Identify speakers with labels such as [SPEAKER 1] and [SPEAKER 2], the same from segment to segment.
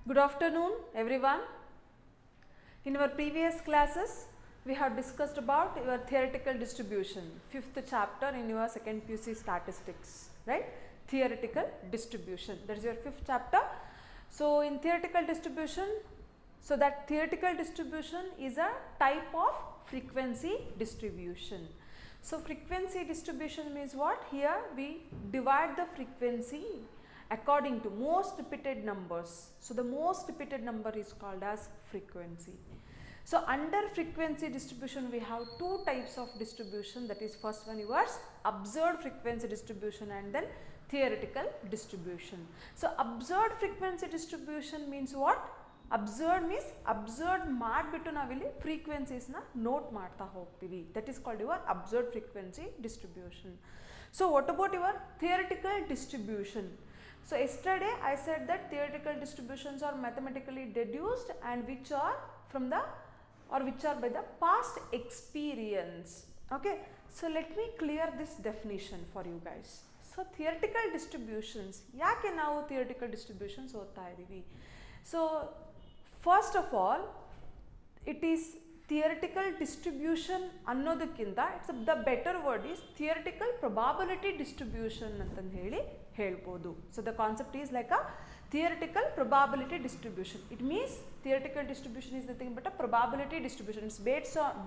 [SPEAKER 1] Good afternoon, everyone. In our previous classes, we have discussed about your theoretical distribution, 5th chapter in your 2nd PUC statistics, right? Theoretical distribution, that is your 5th chapter. So, in theoretical distribution, so that theoretical distribution is a type of frequency distribution. So, frequency distribution means what? Here we divide the frequency according to most repeated numbers. So, the most repeated number is called as frequency. So, under frequency distribution we have two types of distribution, that is first one yours observed frequency distribution and then theoretical distribution. So, observed frequency distribution means what? Observed means observed ಮಾಡಿಬಿಟ್ಟು ನಾವಿಲ್ಲಿ ಫ್ರೀಕ್ವೆನ್ಸೀಸ್ನ note ಮಾಡ್ತಾ ಹೋಗ್ತೀವಿ, that is called your observed frequency distribution. So what about your theoretical distribution? So yesterday I said that theoretical distributions are mathematically deduced and which are from the or which are by the past experience. Okay, so let me clear this definition for you guys. So theoretical distributions, ಯಾಕೆ ನಾವು theoretical distributions ಓದ್ತಾ ಇದ್ದೀವಿ? So first of all, it is theoretical distribution ಅನ್ನೋದಕ್ಕಿಂತ the better word is theoretical probability distribution ಅಂತಂದು ಹೇಳ್ಬೋದು. So the concept is like a theoretical probability distribution. It means theoretical distribution is nothing but a probability distribution. It's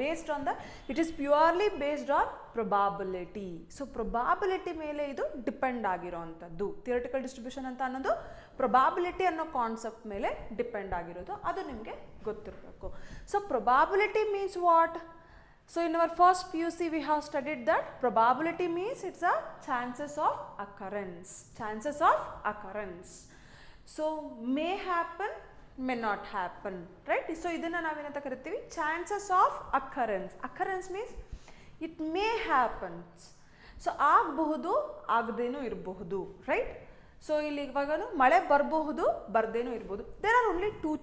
[SPEAKER 1] based on the, it is purely based on probability. So probability ಮೇಲೆ ಇದು depend ಆಗಿರೋವಂಥದ್ದು. theoretical distribution ಅಂತ ಅನ್ನೋದು probability ಅನ್ನೋ concept ಮೇಲೆ depend ಆಗಿರೋದು, ಅದು ನಿಮಗೆ ಗೊತ್ತಿರಬೇಕು. So probability means what? So in our first PUC we have studied that probability means it's a chances of occurrence. Chances of occurrence. So may happen, may not happen, right? So ಇದನ್ನ ನಾವೇನಂತ ಕರಿತೀವಿ? chances of occurrence. Occurrence means it may happen. So ಆಗಬಹುದು, ಆಗದೇನೂ ಇರಬಹುದು, right? So ಇಲ್ಲಿ ಇವಾಗನು ಮಳೆ ಬರಬಹುದು, ಬರದೇನೂ ಇರಬಹುದು. There are only two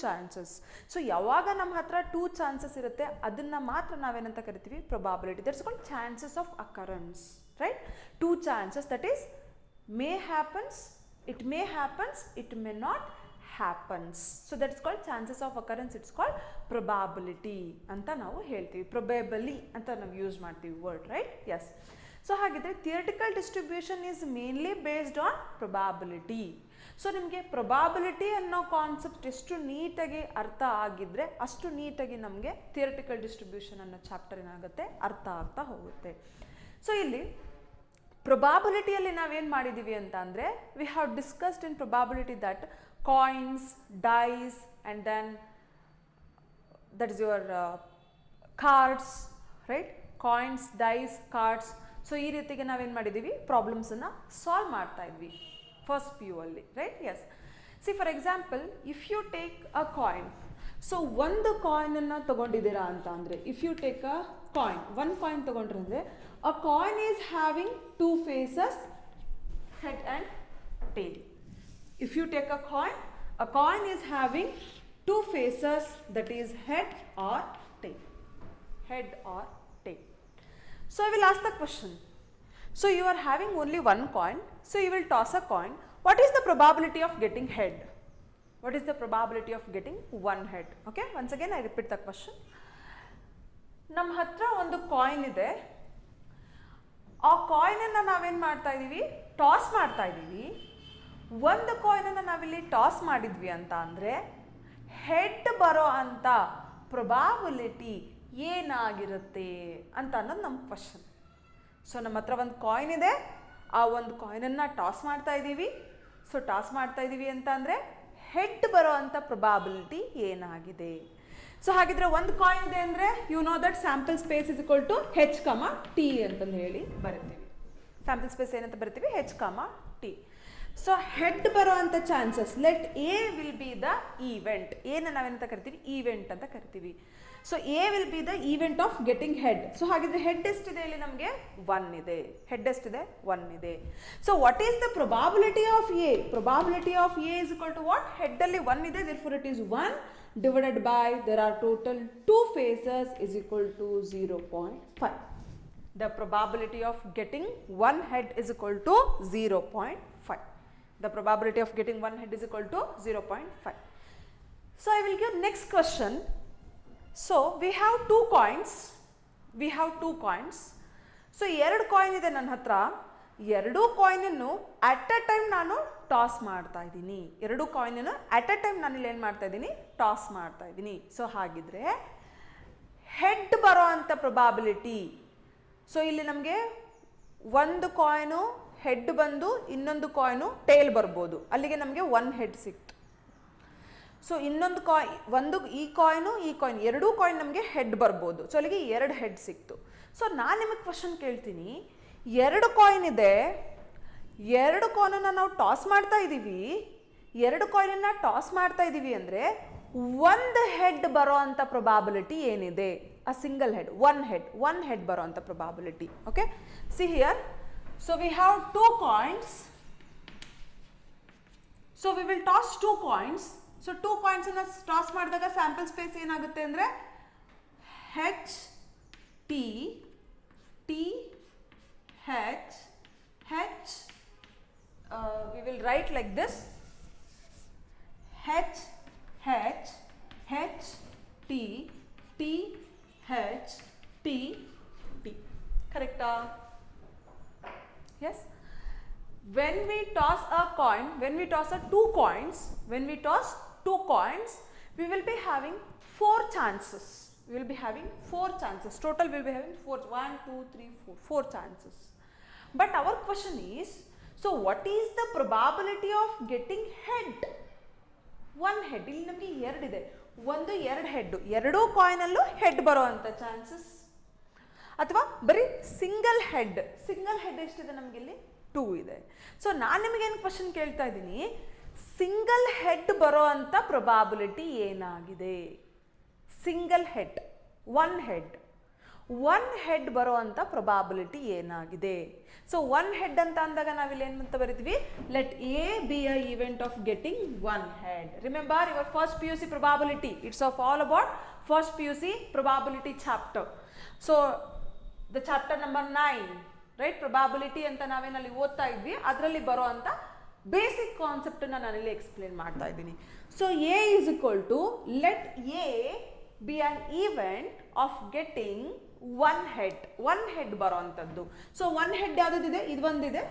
[SPEAKER 1] chances. So ಯಾವಾಗ ನಮ್ಮ ಹತ್ರ ಟೂ ಚಾನ್ಸಸ್ ಇರುತ್ತೆ ಅದನ್ನು ಮಾತ್ರ ನಾವೇನಂತ ಕರಿತೀವಿ? Probability. That's called chances of occurrence, right? Two chances, that is may happens, it may happens, it may not happens. So that's called chances of occurrence. It's called probability ಅಂತ ನಾವು ಹೇಳ್ತೀವಿ. probably ಅಂತ ನಾವು ಯೂಸ್ ಮಾಡ್ತೀವಿ word, right? S. So ಹಾಗಿದ್ರೆ theoretical distribution is mainly based on probability. So ನಿಮಗೆ probability ಅನ್ನೋ concept ಎಷ್ಟು ನೀಟಾಗಿ ಅರ್ಥ ಆಗಿದ್ರೆ ಅಷ್ಟು ನೀಟಾಗಿ ನಮಗೆ ಥಿಯರಿಟಿಕಲ್ ಡಿಸ್ಟ್ರಿಬ್ಯೂಷನ್ ಅನ್ನೋ ಚಾಪ್ಟರ್ ಏನಾಗುತ್ತೆ ಅರ್ಥ ಆಗ್ತಾ ಹೋಗುತ್ತೆ. ಸೊ ಇಲ್ಲಿ ಪ್ರೊಬಾಬಿಲಿಟಿಯಲ್ಲಿ ನಾವೇನು ಮಾಡಿದ್ದೀವಿ ಅಂತ ಅಂದರೆ, we have discussed in probability that coins, dice and then that is your cards, right? Coins, dice, cards. So ಈ ರೀತಿಗೆ ನಾವೇನು ಮಾಡಿದ್ದೀವಿ? ಪ್ರಾಬ್ಲಮ್ಸನ್ನು ಸಾಲ್ವ್ ಮಾಡ್ತಾ ಇದ್ವಿ ಫಸ್ಟ್ ಪಿ ಯು ಅಲ್ಲಿ, right? Yes. See for example, if you take a coin, so ಒಂದು ಕಾಯಿನನ್ನು ತೊಗೊಂಡಿದ್ದೀರಾ ಅಂತ ಅಂದರೆ, if you take a coin, ಒಂದು ಕಾಯಿನ್ ತೊಗೊಂಡ್ರೆ a coin is having two faces, head and tail. If you take a coin is having two faces, that is head or tail. Head or tail. So I will ask the question. So you are having only one coin, so you will toss a coin. What is the probability of getting head? What is the probability of getting one head? Okay, once again I repeat the question. ನಮ್ಮ ಹತ್ರ ಒಂದು coin ಇದೆ, ಆ ಕಾಯಿನನ್ನು ನಾವೇನು ಮಾಡ್ತಾ ಇದ್ದೀವಿ? Toss ಮಾಡ್ತಾ ಇದ್ದೀವಿ. ಒಂದು ಕಾಯಿನನ್ನು ನಾವಿಲ್ಲಿ ಟಾಸ್ ಮಾಡಿದ್ವಿ ಅಂತ ಅಂದರೆ ಹೆಡ್ ಬರೋ ಅಂಥ ಪ್ರೊಬಾಬಿಲಿಟಿ ಏನಾಗಿರುತ್ತೆ ಅಂತ ಅನ್ನೋದು ನಮ್ಮ ಕ್ವಶನ್. ಸೊ ನಮ್ಮ ಹತ್ರ ಒಂದು ಕಾಯಿನ್ ಇದೆ, ಆ ಒಂದು ಕಾಯಿನನ್ನು ಟಾಸ್ ಮಾಡ್ತಾ ಇದ್ದೀವಿ. ಸೊ ಟಾಸ್ ಮಾಡ್ತಾ ಇದ್ದೀವಿ ಅಂತ ಅಂದರೆ ಹೆಡ್ ಬರೋ ಅಂಥ ಪ್ರೊಬಾಬಿಲಿಟಿ ಏನಾಗಿದೆ? ಸೊ ಹಾಗಿದ್ರೆ ಒಂದು ಕಾಯಿನ್ ಇದೆ ಅಂದರೆ you know that sample space is equal to H, T ಅಂತಂದು ಹೇಳಿ ಬರಿತೀವಿ. ಸ್ಯಾಂಪಲ್ ಸ್ಪೇಸ್ ಏನಂತ ಬರಿತೀವಿ? H, T. ಸೊ ಹೆಡ್ ಬರೋ ಅಂಥ chances, let A will be the event. ಏನ ನಾವೇನಂತ ಕರಿತೀವಿ? ಈವೆಂಟ್ ಅಂತ ಕರಿತೀವಿ. So A will be the event of getting head. So ಹಾಗಿದ್ರೆ ಹೆಡ್ ಎಷ್ಟಿದೆ ಇಲ್ಲಿ? ನಮಗೆ 1 ಇದೆ. ಹೆಡ್ ಎಷ್ಟಿದೆ? 1 ಇದೆ. So what is the probability of A? Probability of A is equal to what? Head ಅಲ್ಲಿ 1 ಇದೆ, therefore it is 1 divided by there are total 2 faces is equal to 0.5. The probability of getting one head is equal to 0.5. The probability of getting one head is equal to 0.5. So I will give next question. So we have two coins. So 2 coin ಇದೆ ನನ್ನ ಹತ್ರ. 2 ಕಾಯಿನನ್ನು at a time ನಾನು toss ಮಾಡ್ತಾ ಇದ್ದೀನಿ. 2 ಕಾಯಿನನ್ನು at a time ನಾನು ಇಲ್ಲಿ ಏನು ಮಾಡ್ತಾ ಇದ್ದೀನಿ, ಟಾಸ್ ಮಾಡ್ತಾ ಇದ್ದೀನಿ. ಸೊ ಹಾಗಿದ್ರೆ ಹೆಡ್ ಬರೋ ಅಂಥ ಪ್ರೊಬಾಬಿಲಿಟಿ, ಸೊ ಇಲ್ಲಿ ನಮಗೆ ಒಂದು ಕಾಯಿನು ಹೆಡ್ ಬಂದು ಇನ್ನೊಂದು ಕಾಯಿನು ಟೇಲ್ ಬರ್ಬೋದು, ಅಲ್ಲಿಗೆ ನಮಗೆ 1 ಹೆಡ್ ಸಿಕ್ತು. ಸೊ ಇನ್ನೊಂದು ಈ ಕಾಯಿನು ಎರಡೂ ಕಾಯಿನ್ ನಮಗೆ ಹೆಡ್ ಬರ್ಬೋದು. ಸೊ ಅಲ್ಲಿಗೆ 2 ಹೆಡ್ ಸಿಕ್ತು. ಸೊ ನಾನು ನಿಮಗೆ ಕ್ವಶನ್ ಕೇಳ್ತೀನಿ, 2 ಕಾಯಿನ್ ಇದೆ, 2 ಕಾಯಿನನ್ನು ನಾವು ಟಾಸ್ ಮಾಡ್ತಾ ಇದ್ದೀವಿ. 2 ಕಾಯಿನನ್ನು ಟಾಸ್ ಮಾಡ್ತಾ ಇದ್ದೀವಿ ಅಂದರೆ 1 ಹೆಡ್ ಬರೋ ಅಂಥ ಪ್ರೊಬಾಬಿಲಿಟಿ ಏನಿದೆ? ಅ ಸಿಂಗಲ್ ಹೆಡ್, 1 ಹೆಡ್ ಬರೋ ಅಂಥ probability. Okay, see here. So we have 2 coins. So we will toss 2 coins. So 2 ಕಾಯಿನ್ಸನ್ನು ಟಾಸ್ ಮಾಡಿದಾಗ ಸ್ಯಾಂಪಲ್ ಸ್ಪೇಸ್ ಏನಾಗುತ್ತೆ ಅಂದರೆ H T T H H, we will write like this, H H H T T H T T. ಕರೆಕ್ಟಾ? Yes. When we toss a coin, when we toss 2 coins, we will be having 4 chances. Total we will be having 4. 1, 2, 3, 4 chances. But our question is, so what is the probability of getting head? 1 head. ಇಲ್ಲಿ ನಮಗೆ 2 ಇದೆ. 2 head. 2 ಕಾಯಿನಲ್ಲೂ head ಬರೋ ಅಂಥ chances, ಅಥವಾ ಬರೀ single head ಎಷ್ಟಿದೆ ನಮಗಿಲ್ಲಿ? 2 ಇದೆ. ಸೊ ನಾನು ನಿಮಗೇನು ಕ್ವಶನ್ ಕೇಳ್ತಾ ಇದ್ದೀನಿ, ಸಿಂಗಲ್ ಹೆಡ್ ಬರೋ ಅಂಥ ಪ್ರೊಬಾಬಿಲಿಟಿ ಏನಾಗಿದೆ? ಸಿಂಗಲ್ ಹೆಡ್, 1 ಹೆಡ್ ಬರೋ ಅಂಥ ಪ್ರೊಬಾಬಿಲಿಟಿ ಏನಾಗಿದೆ? ಸೊ 1 ಹೆಡ್ ಅಂತ ಅಂದಾಗ ನಾವಿಲ್ಲಿ ಏನು ಅಂತ ಬರಿತೀವಿ? Let A be a event of getting 1 head. Remember your first PUC probability. It's of all about first PUC probability chapter. So the chapter number 9, right, probability ಅಂತ ನಾವೇನಲ್ಲಿ ಓದ್ತಾ ಇದ್ವಿ, ಅದರಲ್ಲಿ ಬರೋ ಅಂತ ಬೇಸಿಕ್ ಕಾನ್ಸೆಪ್ಟನ್ನು ನಾನಿಲ್ಲಿ ಎಕ್ಸ್ಪ್ಲೇನ್ ಮಾಡ್ತಾ ಇದ್ದೀನಿ. So A is equal to, let A be an event of getting 1 head ಬರೋ ಅಂಥದ್ದು. ಸೊ 1 ಹೆಡ್ ಯಾವುದಿದೆ? ಇದು ಒಂದಿದೆ.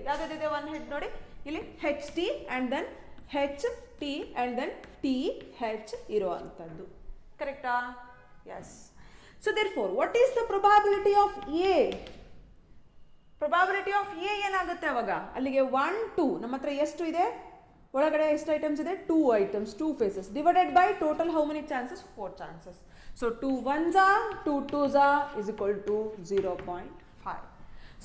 [SPEAKER 1] ಯಾವುದಿದೆ 1 ಹೆಡ್ ನೋಡಿ ಇಲ್ಲಿ? H T and then H T and then T H ಇರೋ ಅಂಥದ್ದು. ಕರೆಕ್ಟಾ? Yes. So therefore what is the probability of A? Probability of A ಏನಾಗುತ್ತೆ ಅವಾಗ? ಅಲ್ಲಿಗೆ 1, 2 ನಮ್ಮ ಹತ್ರ ಎಷ್ಟು ಇದೆ? ಒಳಗಡೆ ಎಷ್ಟು ಐಟಮ್ಸ್ ಇದೆ? 2 items, 2 faces divided by total how many chances? 4 chances. So 2 1s are 2 2s are is equal to 0.5.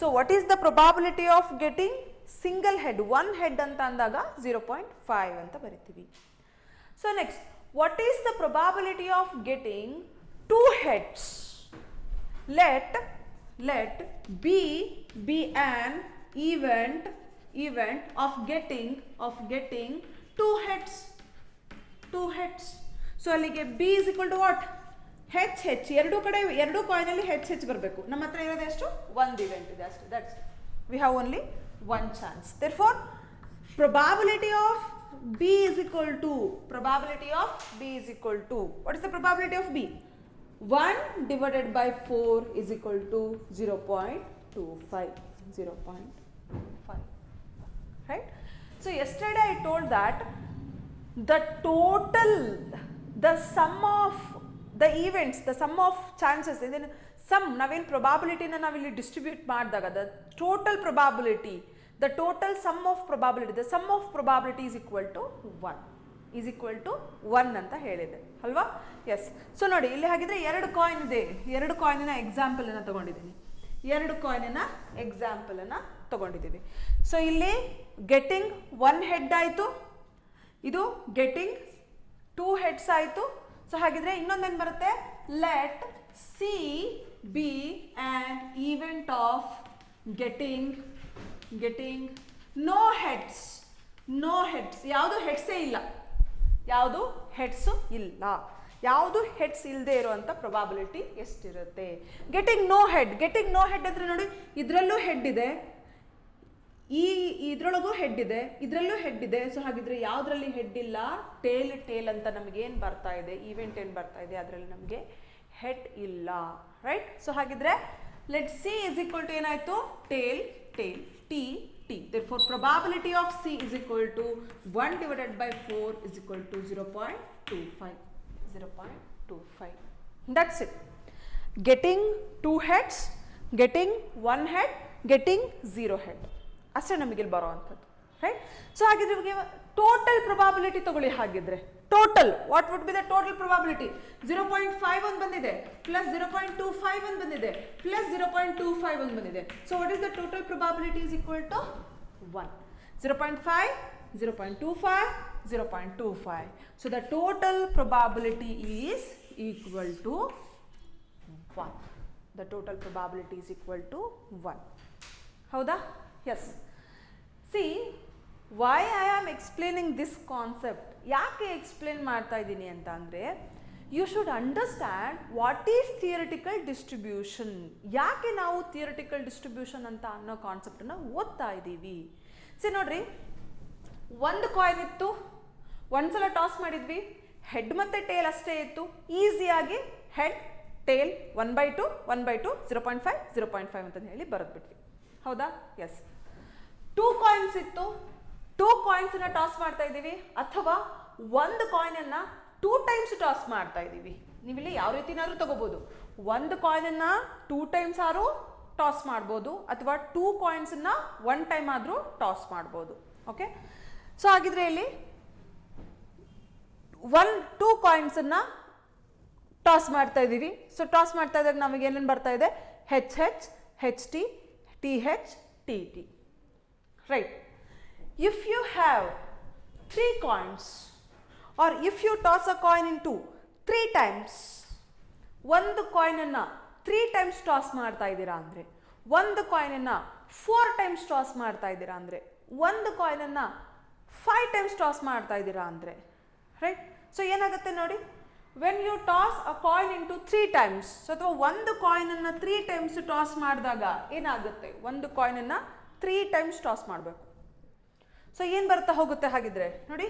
[SPEAKER 1] So what is the probability of getting single head? 1 head ಅಂತ ಅಂದಾಗ 0.5 ಅಂತ ಬರಿತೀವಿ. So next, what is the probability of getting 2 heads? Let B be an event of getting 2 heads. So ಅಲ್ಲಿಗೆ B is equal to what? H. ಎರಡು ಕಾಯಿನಲ್ಲಿ H ಬರಬೇಕು. ನಮ್ಮ ಹತ್ರ ಇರೋದು ಎಷ್ಟು? 1 event ಇದೆ ಅಷ್ಟೇ. That's we have only 1 chance. Therefore probability of B is equal to what is the probability of B? 1 divided by 4 is equal to 0.25. Right? So yesterday I told that the sum of the events, the sum of chances, ನಾವೇನು ಪ್ರೊಬಾಬಿಲಿಟಿನ ನಾವಿಲ್ಲಿ distribute ಮಾಡಿದಾಗ the total probability, the sum of probability is equal to 1 ಅಂತ ಹೇಳಿದೆ ಅಲ್ವಾ? S. So ನೋಡಿ ಇಲ್ಲಿ ಹಾಗಿದ್ರೆ 2 coin ಇದೆ. 2 ಕಾಯಿನಿನ ಎಕ್ಸಾಂಪಲನ್ನು ತಗೊಂಡಿದ್ದೀವಿ. ಸೊ ಇಲ್ಲಿ ಗೆಟಿಂಗ್ 1 ಹೆಡ್ ಆಯಿತು, ಇದು ಗೆಟಿಂಗ್ 2 ಹೆಡ್ಸ್ ಆಯಿತು. ಸೊ ಹಾಗಿದ್ರೆ ಇನ್ನೊಂದೇನು ಬರುತ್ತೆ? Let C be an event of getting no heads. ಯಾವುದು ಹೆಡ್ಸೇ ಇಲ್ಲ, ಯಾವುದು ಹೆಡ್ಸು ಇಲ್ಲದೆ ಇರುವಂಥ ಪ್ರೊಬಾಬಿಲಿಟಿ ಎಷ್ಟಿರುತ್ತೆ? ಗೆಟಿಂಗ್ ನೋ ಹೆಡ್ ಅಂದರೆ ನೋಡಿ ಇದರಲ್ಲೂ ಹೆಡ್ ಇದೆ, ಇದ್ರೊಳಗೂ ಹೆಡ್ ಇದೆ, ಇದರಲ್ಲೂ ಹೆಡ್ ಇದೆ. ಸೊ ಹಾಗಿದ್ರೆ ಯಾವುದರಲ್ಲಿ ಹೆಡ್ ಇಲ್ಲ? ಟೇಲ್ ಅಂತ ನಮಗೆ ಏನು ಬರ್ತಾ ಇದೆ, ಈವೆಂಟ್ ಏನು ಬರ್ತಾ ಇದೆ ಅದರಲ್ಲಿ ನಮಗೆ ಹೆಡ್ ಇಲ್ಲ, ರೈಟ್? ಸೊ ಹಾಗಿದ್ರೆ let C is equal to ಏನಾಯಿತು? Tail T. Therefore probability of C is equal to 1 divided by 4 is equal to 0.25. That's it. Getting 2 heads, getting 1 head, getting 0 head. ಅಷ್ಟೇ ನಮಗೆ ಇಲ್ಲಿ ಬರುವಂಥದ್ದು, ರೈಟ್? ಸೊ ಹಾಗಿದ್ರೆ ಇವಾಗ total probability ತಗೊಳ್ಳಿ. ಹಾಗಿದ್ರೆ total what would be the total probability? 0.51 ಬಂದಿದೆ, plus 0.25 ಬಂದಿದೆ, ಪ್ಲಸ್ 0.25 ಬಂದಿದೆ. So what is the total probability is equal to 1. 0.5, 0.25, 0.25. So the total probability is equal to 1. The total probability is equal to 1. ಹೌದಾ? Yes. See, why I am explaining this concept? ಯಾಕೆ explain ಮಾಡ್ತಾ ಇದ್ದೀನಿ ಅಂತ ಅಂದರೆ, you should understand what is theoretical distribution. ಯಾಕೆ ನಾವು theoretical distribution ಅಂತ ಅನ್ನೋ ಕಾನ್ಸೆಪ್ಟನ್ನು ಓದ್ತಾ ಇದ್ದೀವಿ. ಸರಿ ನೋಡ್ರಿ, ಒಂದು ಕಾಯಿನ್ ಇತ್ತು, ಒಂದ್ಸಲ ಟಾಸ್ ಮಾಡಿದ್ವಿ, ಹೆಡ್ ಮತ್ತು ಟೇಲ್ ಅಷ್ಟೇ ಇತ್ತು. ಈಸಿಯಾಗಿ ಹೆಡ್ ಟೇಲ್ 1/2 1/2 0.5 0.5 ಅಂತ ಹೇಳಿ ಬರೆದ್ಬಿಟ್ವಿ. ಹೌದಾ? ಎಸ್. 2 ಕಾಯಿನ್ಸ್ ಇತ್ತು, 2 ಕಾಯಿನ್ಸನ್ನ ಟಾಸ್ ಮಾಡ್ತಾ ಇದ್ದೀವಿ, ಅಥವಾ ಒಂದು ಕಾಯಿನನ್ನು 2 ಟೈಮ್ಸ್ ಟಾಸ್ ಮಾಡ್ತಾ ಇದ್ದೀವಿ. ನೀವಿಲ್ಲಿ ಯಾವ ರೀತಿನಾದ್ರೂ ತಗೋಬೋದು. ಒಂದು ಕಾಯಿನನ್ನು 2 ಟೈಮ್ಸ್ ಆದರೂ ಟಾಸ್ ಮಾಡ್ಬೋದು, ಅಥವಾ 2 ಕಾಯಿನ್ಸನ್ನ 1 ಟೈಮ್ ಆದರೂ ಟಾಸ್ ಮಾಡ್ಬೋದು. ಓಕೆ? ಸೊ ಹಾಗಿದ್ರೆ ಇಲ್ಲಿ 2 ಕಾಯಿನ್ಸನ್ನು ಟಾಸ್ ಮಾಡ್ತಾ ಇದ್ದೀವಿ. ಸೊ ಟಾಸ್ ಮಾಡ್ತಾ ಇದ್ದಾಗ ನಮಗೆ ಏನೇನು ಬರ್ತಾ ಇದೆ? HH, HT, TH, TT. Right? If you have 3 coins, or if you toss a coin into 3 times, ಒಂದು ಕಾಯಿನನ್ನು 3 ಟೈಮ್ಸ್ ಟಾಸ್ ಮಾಡ್ತಾ ಇದ್ದೀರಾ ಅಂದರೆ, ಒಂದು ಕಾಯಿನನ್ನು 4 ಟೈಮ್ಸ್ ಟಾಸ್ ಮಾಡ್ತಾ ಇದ್ದೀರಾ ಅಂದರೆ, ಒಂದು ಕಾಯಿನನ್ನು 5 ಟೈಮ್ಸ್ ಟಾಸ್ ಮಾಡ್ತಾ ಇದ್ದೀರಾ ಅಂದರೆ, ರೈಟ್? ಸೊ ಏನಾಗುತ್ತೆ ನೋಡಿ, when you toss a coin into 3 times, ಅಥವಾ ಒಂದು ಕಾಯಿನನ್ನು 3 ಟೈಮ್ಸ್ ಟಾಸ್ ಮಾಡಿದಾಗ ಏನಾಗುತ್ತೆ? ಒಂದು ಕಾಯಿನನ್ನು 3 ಟೈಮ್ಸ್ ಟಾಸ್ ಮಾಡಬೇಕು. ಸೊ ಏನು ಬರ್ತಾ ಹೋಗುತ್ತೆ? ಹಾಗಿದ್ರೆ ನೋಡಿ,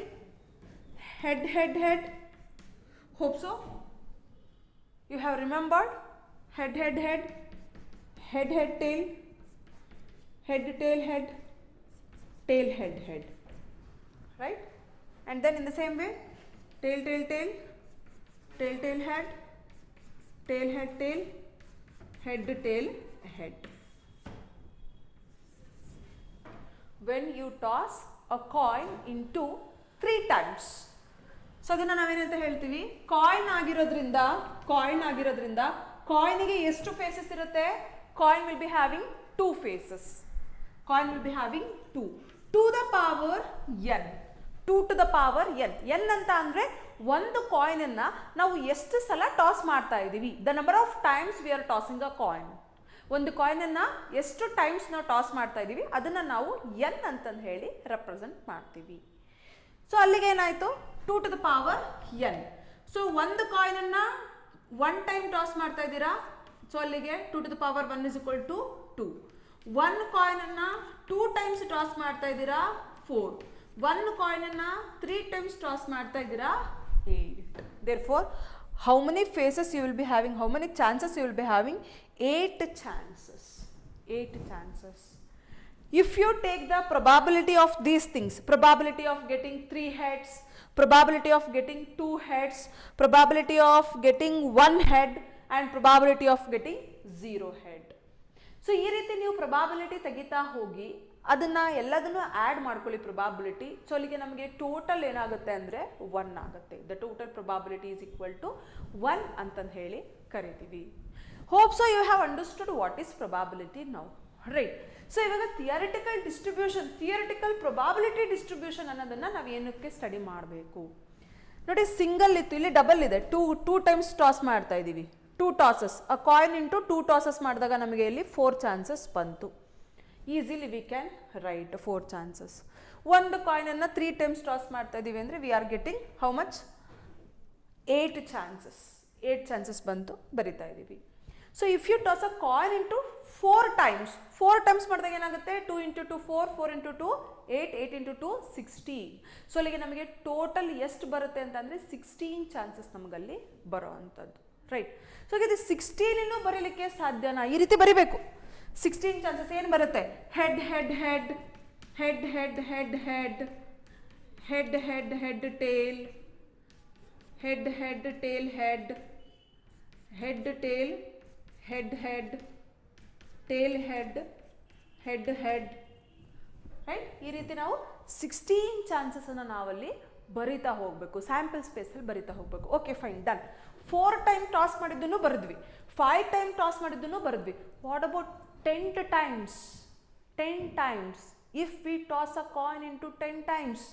[SPEAKER 1] head head head. Hope so you have remembered head head head, head head tail, head tail head, tail head head, right? And then in the same way, tail tail tail, tail tail head, tail head tail, head tail head. When you toss a coin into 3 times, so ಅದನ್ನು ನಾವೇನಂತ ಹೇಳ್ತೀವಿ? Coin ಆಗಿರೋದ್ರಿಂದ ಕಾಯಿನಿಗೆ ಎಷ್ಟು faces ಇರುತ್ತೆ? Coin will be having 2 faces. Coin will be having 2 to the power n. 2 to the power n. n ಅಂತ ಅಂದರೆ ಒಂದು ಕಾಯಿನನ್ನು ನಾವು ಎಷ್ಟು ಸಲ ಟಾಸ್ ಮಾಡ್ತಾ ಇದ್ದೀವಿ, the number of times we are tossing a coin. ಒಂದು ಕಾಯಿನನ್ನು ಎಷ್ಟು ಟೈಮ್ಸ್ ನಾವು ಟಾಸ್ ಮಾಡ್ತಾ ಇದ್ದೀವಿ ಅದನ್ನು ನಾವು n ಅಂತಂದು ಹೇಳಿ ರೆಪ್ರೆಸೆಂಟ್ ಮಾಡ್ತೀವಿ. ಸೊ ಅಲ್ಲಿಗೆ ಏನಾಯಿತು? 2 to the power n. So ಒಂದು ಕಾಯಿನನ್ನು 1 ಟೈಮ್ ಟಾಸ್ ಮಾಡ್ತಾ ಇದ್ದೀರಾ, ಸೊ ಅಲ್ಲಿಗೆ 2 to the power 1 is equal to 2. ಒಂದು ಕಾಯಿನನ್ನು 2 ಟೈಮ್ಸ್ ಟಾಸ್ ಮಾಡ್ತಾ ಇದ್ದೀರಾ, 4. ಒಂದು ಕಾಯಿನನ್ನು 3 ಟೈಮ್ಸ್ ಟಾಸ್ ಮಾಡ್ತಾ ಇದ್ದೀರಾ, 8. Therefore, how many faces you will be having, how many chances you will be having? 8 chances. 8 chances. If you take the probability of these things, probability of getting 3 heads, probability of getting 2 heads, probability of getting 1 head, and probability of getting 0 head. So ಈ ರೀತಿ ನೀವು probability ತೆಗಿತಾ ಹೋಗಿ ಅದನ್ನು ಎಲ್ಲದನ್ನು add ಮಾಡ್ಕೊಳ್ಳಿ probability. So ಅಲ್ಲಿಗೆ ನಮಗೆ ಟೋಟಲ್ ಏನಾಗುತ್ತೆ ಅಂದರೆ 1 ಆಗುತ್ತೆ. The total probability is equal to 1 ಅಂತಂದು ಹೇಳಿ ಕರಿತೀವಿ. Hope so you have understood what is probability now, right? So ಇವಾಗ theoretical distribution, theoretical probability distribution ಅನ್ನೋದನ್ನು ನಾವು ಏನಕ್ಕೆ ಸ್ಟಡಿ ಮಾಡಬೇಕು ನೋಡಿ. ಸಿಂಗಲ್ ಇತ್ತು, ಇಲ್ಲಿ ಡಬಲ್ ಇದೆ. 2 ಟೈಮ್ಸ್ ಟಾಸ್ ಮಾಡ್ತಾ ಇದ್ದೀವಿ, 2 ಟಾಸಸ್. ಅ ಕಾಯಿನ್ ಇಂಟು 2 ಟಾಸಸ್ ಮಾಡಿದಾಗ ನಮಗೆ ಇಲ್ಲಿ 4 ಚಾನ್ಸಸ್ ಬಂತು. Easily we can write 4 chances. ಒಂದು ಕಾಯಿನನ್ನು 3 ಟೈಮ್ಸ್ ಟಾಸ್ ಮಾಡ್ತಾ ಇದ್ದೀವಿ ಅಂದರೆ we are getting how much? 8 chances. 8 chances ಬಂತು, ಬರಿತಾ ಇದ್ದೀವಿ. So if you toss a coin into 4 times ಮಾಡಿದಾಗ ಏನಾಗುತ್ತೆ 2 ಇಂಟು 2 4 4 ಇಂಟು 2 8 8 ಇಂಟು 2 16. ಸೊ ಅಲ್ಲಿಗೆ ನಮಗೆ ಟೋಟಲ್ ಎಷ್ಟು ಬರುತ್ತೆ ಅಂತಂದರೆ 16 ಚಾನ್ಸಸ್ ನಮಗಲ್ಲಿ ಬರೋ ಅಂಥದ್ದು, ರೈಟ್. ಸೊ ಇದು 16 ಬರೀಲಿಕ್ಕೆ ಸಾಧ್ಯನಾ? ಈ ರೀತಿ ಬರಿಬೇಕು. 16 ಚಾನ್ಸಸ್ ಏನು ಬರುತ್ತೆ? Head head head head head head head head head head tail head head tail head head tail head head tail head head head, right. ಈ ರೀತಿ ನಾವು 16 ಚಾನ್ಸಸನ್ನು ನಾವಲ್ಲಿ ಬರಿತಾ ಹೋಗಬೇಕು, ಸ್ಯಾಂಪಲ್ ಸ್ಪೇಸಲ್ಲಿ ಬರಿತಾ ಹೋಗಬೇಕು. Okay fine, done. 4 time toss ಮಾಡಿದ್ದನ್ನು ಬರೆದ್ವಿ, 5 ಟೈಮ್ ಟಾಸ್ ಮಾಡಿದ್ದನ್ನು ಬರೆದ್ವಿ. What about 10 times? 10 times if we toss a coin into 10 times.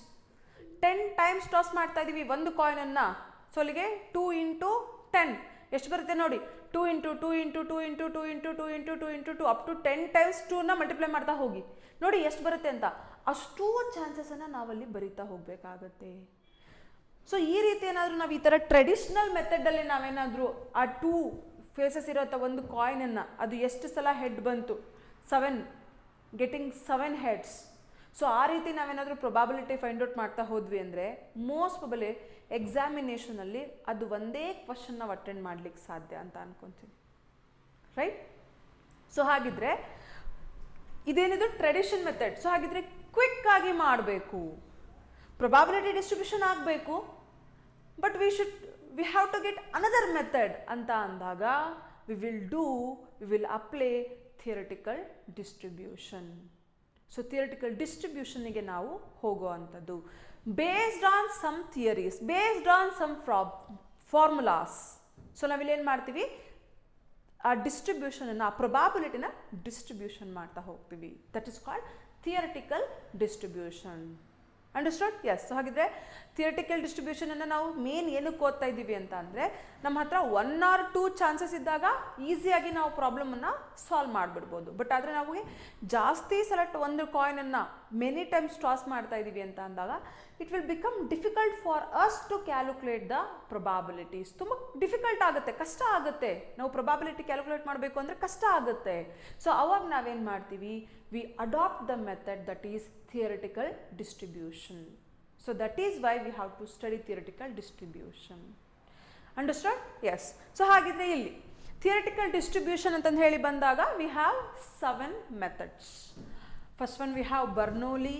[SPEAKER 1] 10 times toss ಮಾಡ್ತಾ ಇದ್ದೀವಿ ಒಂದು ಕಾಯಿನನ್ನು. ಸೊ ಅಲ್ಲಿಗೆ 2 ಇಂಟು 10 ಎಷ್ಟು ಬರುತ್ತೆ ನೋಡಿ? 2 into 2 into 2 into 2 into 2 into 2 into 2 up to 10 times 2ನ ಮಲ್ಟಿಪ್ಲೈ ಮಾಡ್ತಾ ಹೋಗಿ, ನೋಡಿ ಎಷ್ಟು ಬರುತ್ತೆ ಅಂತ. ಅಷ್ಟೂ ಚಾನ್ಸಸನ್ನು ನಾವಲ್ಲಿ ಬರಿತಾ ಹೋಗಬೇಕಾಗತ್ತೆ. ಸೊ ಈ ರೀತಿ ಏನಾದರೂ ನಾವು ಈ ಥರ ಟ್ರೆಡಿಷ್ನಲ್ ಮೆಥಡಲ್ಲಿ ನಾವೇನಾದರೂ ಆ 2 ಫೇಸಸ್ ಇರೋಂಥ ಒಂದು ಕಾಯಿನನ್ನು, ಅದು ಎಷ್ಟು ಸಲ ಹೆಡ್ ಬಂತು, 7 ಗೆಟಿಂಗ್ 7 ಹೆಡ್ಸ್. ಸೊ ಆ ರೀತಿ ನಾವೇನಾದರೂ ಪ್ರೊಬಾಬಿಲಿಟಿ ಫೈಂಡ್ ಔಟ್ ಮಾಡ್ತಾ ಹೋದ್ವಿ ಅಂದರೆ ಮೋಸ್ಟ್ ಪ್ರಾಬಲಿ ಎಕ್ಸಾಮಿನೇಷನಲ್ಲಿ ಅದು ಒಂದೇ ಕ್ವಶನ್ ನಾವು ಅಟೆಂಡ್ ಮಾಡ್ಲಿಕ್ಕೆ ಸಾಧ್ಯ ಅಂತ ಅನ್ಕೊತೀನಿ, ರೈಟ್. ಸೊ ಹಾಗಿದ್ರೆ ಇದೇನಿದು ಟ್ರೆಡಿಷನ್ ಮೆಥಡ್. ಸೊ ಹಾಗಿದ್ರೆ ಕ್ವಿಕ್ ಆಗಿ ಮಾಡಬೇಕು, ಪ್ರೊಬಾಬಿಲಿಟಿ ಡಿಸ್ಟ್ರಿಬ್ಯೂಷನ್ ಆಗಬೇಕು, but we have to get another method ಅಂತ ಅಂದಾಗ we will apply theoretical distribution. So theoretical ಡಿಸ್ಟ್ರಿಬ್ಯೂಷನ್ನಿಗೆ ನಾವು ಹೋಗೋ ಅಂಥದ್ದು based on some theories, based on some formulas. So ನಾವಿಲ್ಲೇನು ಮಾಡ್ತೀವಿ, ಆ ಡಿಸ್ಟ್ರಿಬ್ಯೂಷನನ್ನು, ಆ ಪ್ರೊಬಾಬಿಲಿಟಿನ ಡಿಸ್ಟ್ರಿಬ್ಯೂಷನ್ ಮಾಡ್ತಾ ಹೋಗ್ತೀವಿ. That is called theoretical distribution. Understood? Yes. So ಹಾಗಿದ್ರೆ ಥಿಯರಿಟಿಕಲ್ ಡಿಸ್ಟ್ರಿಬ್ಯೂಷನನ್ನು ನಾವು ಮೇನ್ ಏನಕ್ಕೆ ಓದ್ತಾ ಇದ್ದೀವಿ ಅಂತ ಅಂದರೆ, ನಮ್ಮ ಹತ್ರ 1 or 2 ಚಾನ್ಸಸ್ ಇದ್ದಾಗ ಈಸಿಯಾಗಿ ನಾವು ಪ್ರಾಬ್ಲಮನ್ನು ಸಾಲ್ವ್ ಮಾಡಿಬಿಡ್ಬೋದು. ಬಟ್ ಆದರೆ ನಾವು ಜಾಸ್ತಿ ಸಲ ಒಂದು ಕಾಯಿನನ್ನು ಮೆನಿ ಟೈಮ್ಸ್ ಟಾಸ್ ಮಾಡ್ತಾ ಇದ್ದೀವಿ ಅಂತ ಅಂದಾಗ it will become difficult for us to calculate the probabilities. ತುಂಬ ಡಿಫಿಕಲ್ಟ್ ಆಗುತ್ತೆ, ಕಷ್ಟ ಆಗುತ್ತೆ. ನಾವು ಪ್ರೊಬಾಬಿಲಿಟಿ ಕ್ಯಾಲ್ಕುಲೇಟ್ ಮಾಡಬೇಕು ಅಂದರೆ ಕಷ್ಟ ಆಗುತ್ತೆ. ಸೊ ಅವಾಗ ನಾವೇನು ಮಾಡ್ತೀವಿ, we adopt the method that is theoretical distribution. So that is why we have to study theoretical distribution. Understood? Yes. So ಹಾಗಿದ್ರೆ ಇಲ್ಲಿ theoretical distribution ಅಂತ ಹೇಳಿ ಬಂದಾಗ we have 7 methods. First one we have Bernoulli,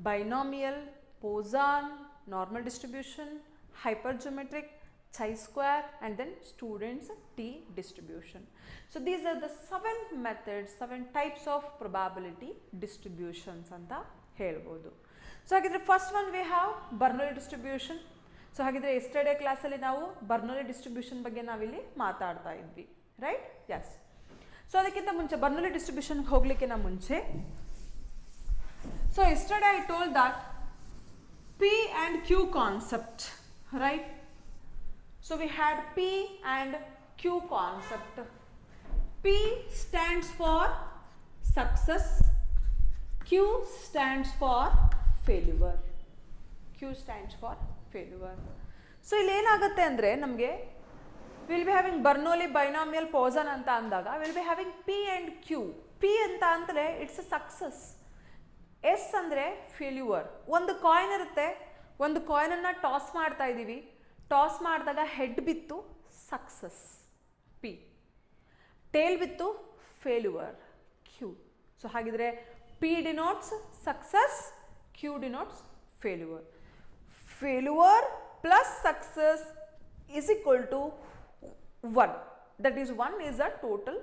[SPEAKER 1] binomial, Poisson, normal distribution, hypergeometric, chi-square, and then students T distribution. So these are the 7 methods, 7 types of probability distributions ಅಂತ ಹೇಳ್ಬೋದು. So ಹಾಗಿದ್ರೆ first one we have Bernoulli distribution. So ಹಾಗಿದ್ರೆ yesterday ಕ್ಲಾಸಲ್ಲಿ ನಾವು ಬರ್ನೌಲಿ distribution ಬಗ್ಗೆ ನಾವಿಲ್ಲಿ ಮಾತಾಡ್ತಾ ಇದ್ವಿ, ರೈಟ್? ಎಸ್. ಸೊ ಅದಕ್ಕಿಂತ ಮುಂಚೆ ಬರ್ನೌಲಿ ಡಿಸ್ಟ್ರಿಬ್ಯೂಷನ್ಗೆ ಹೋಗ್ಲಿಕ್ಕಿಂತ ಮುಂಚೆ, so yesterday I told that P and Q concept, right? So we had P and Q concept. P stands for success, Q stands for failure. Q stands for failure. So ಇಲ್ಲಿ ಏನಾಗುತ್ತೆ ಅಂದರೆ ನಮಗೆ will be having ಬರ್ನೌಲಿ, binomial, ಪೋಸನ್ ಅಂತ ಅಂದಾಗ will be having P and Q. P ಅಂತ ಅಂದರೆ it's a success, S ಅಂದರೆ failure. ಒಂದು ಕಾಯಿನ್ ಇರುತ್ತೆ, ಒಂದು ಕಾಯಿನನ್ನು ಟಾಸ್ ಮಾಡ್ತಾ ಇದ್ದೀವಿ, ಟಾಸ್ ಮಾಡಿದಾಗ ಹೆಡ್ ಬಿತ್ತು ಸಕ್ಸಸ್ P, ಟೇಲ್ ಬಿತ್ತು ಫೇಲ್ಯೂರ್ Q. ಸೊ ಹಾಗಿದ್ರೆ P denotes success, Q denotes failure. Failure plus success is equal to 1. That is 1 is a total,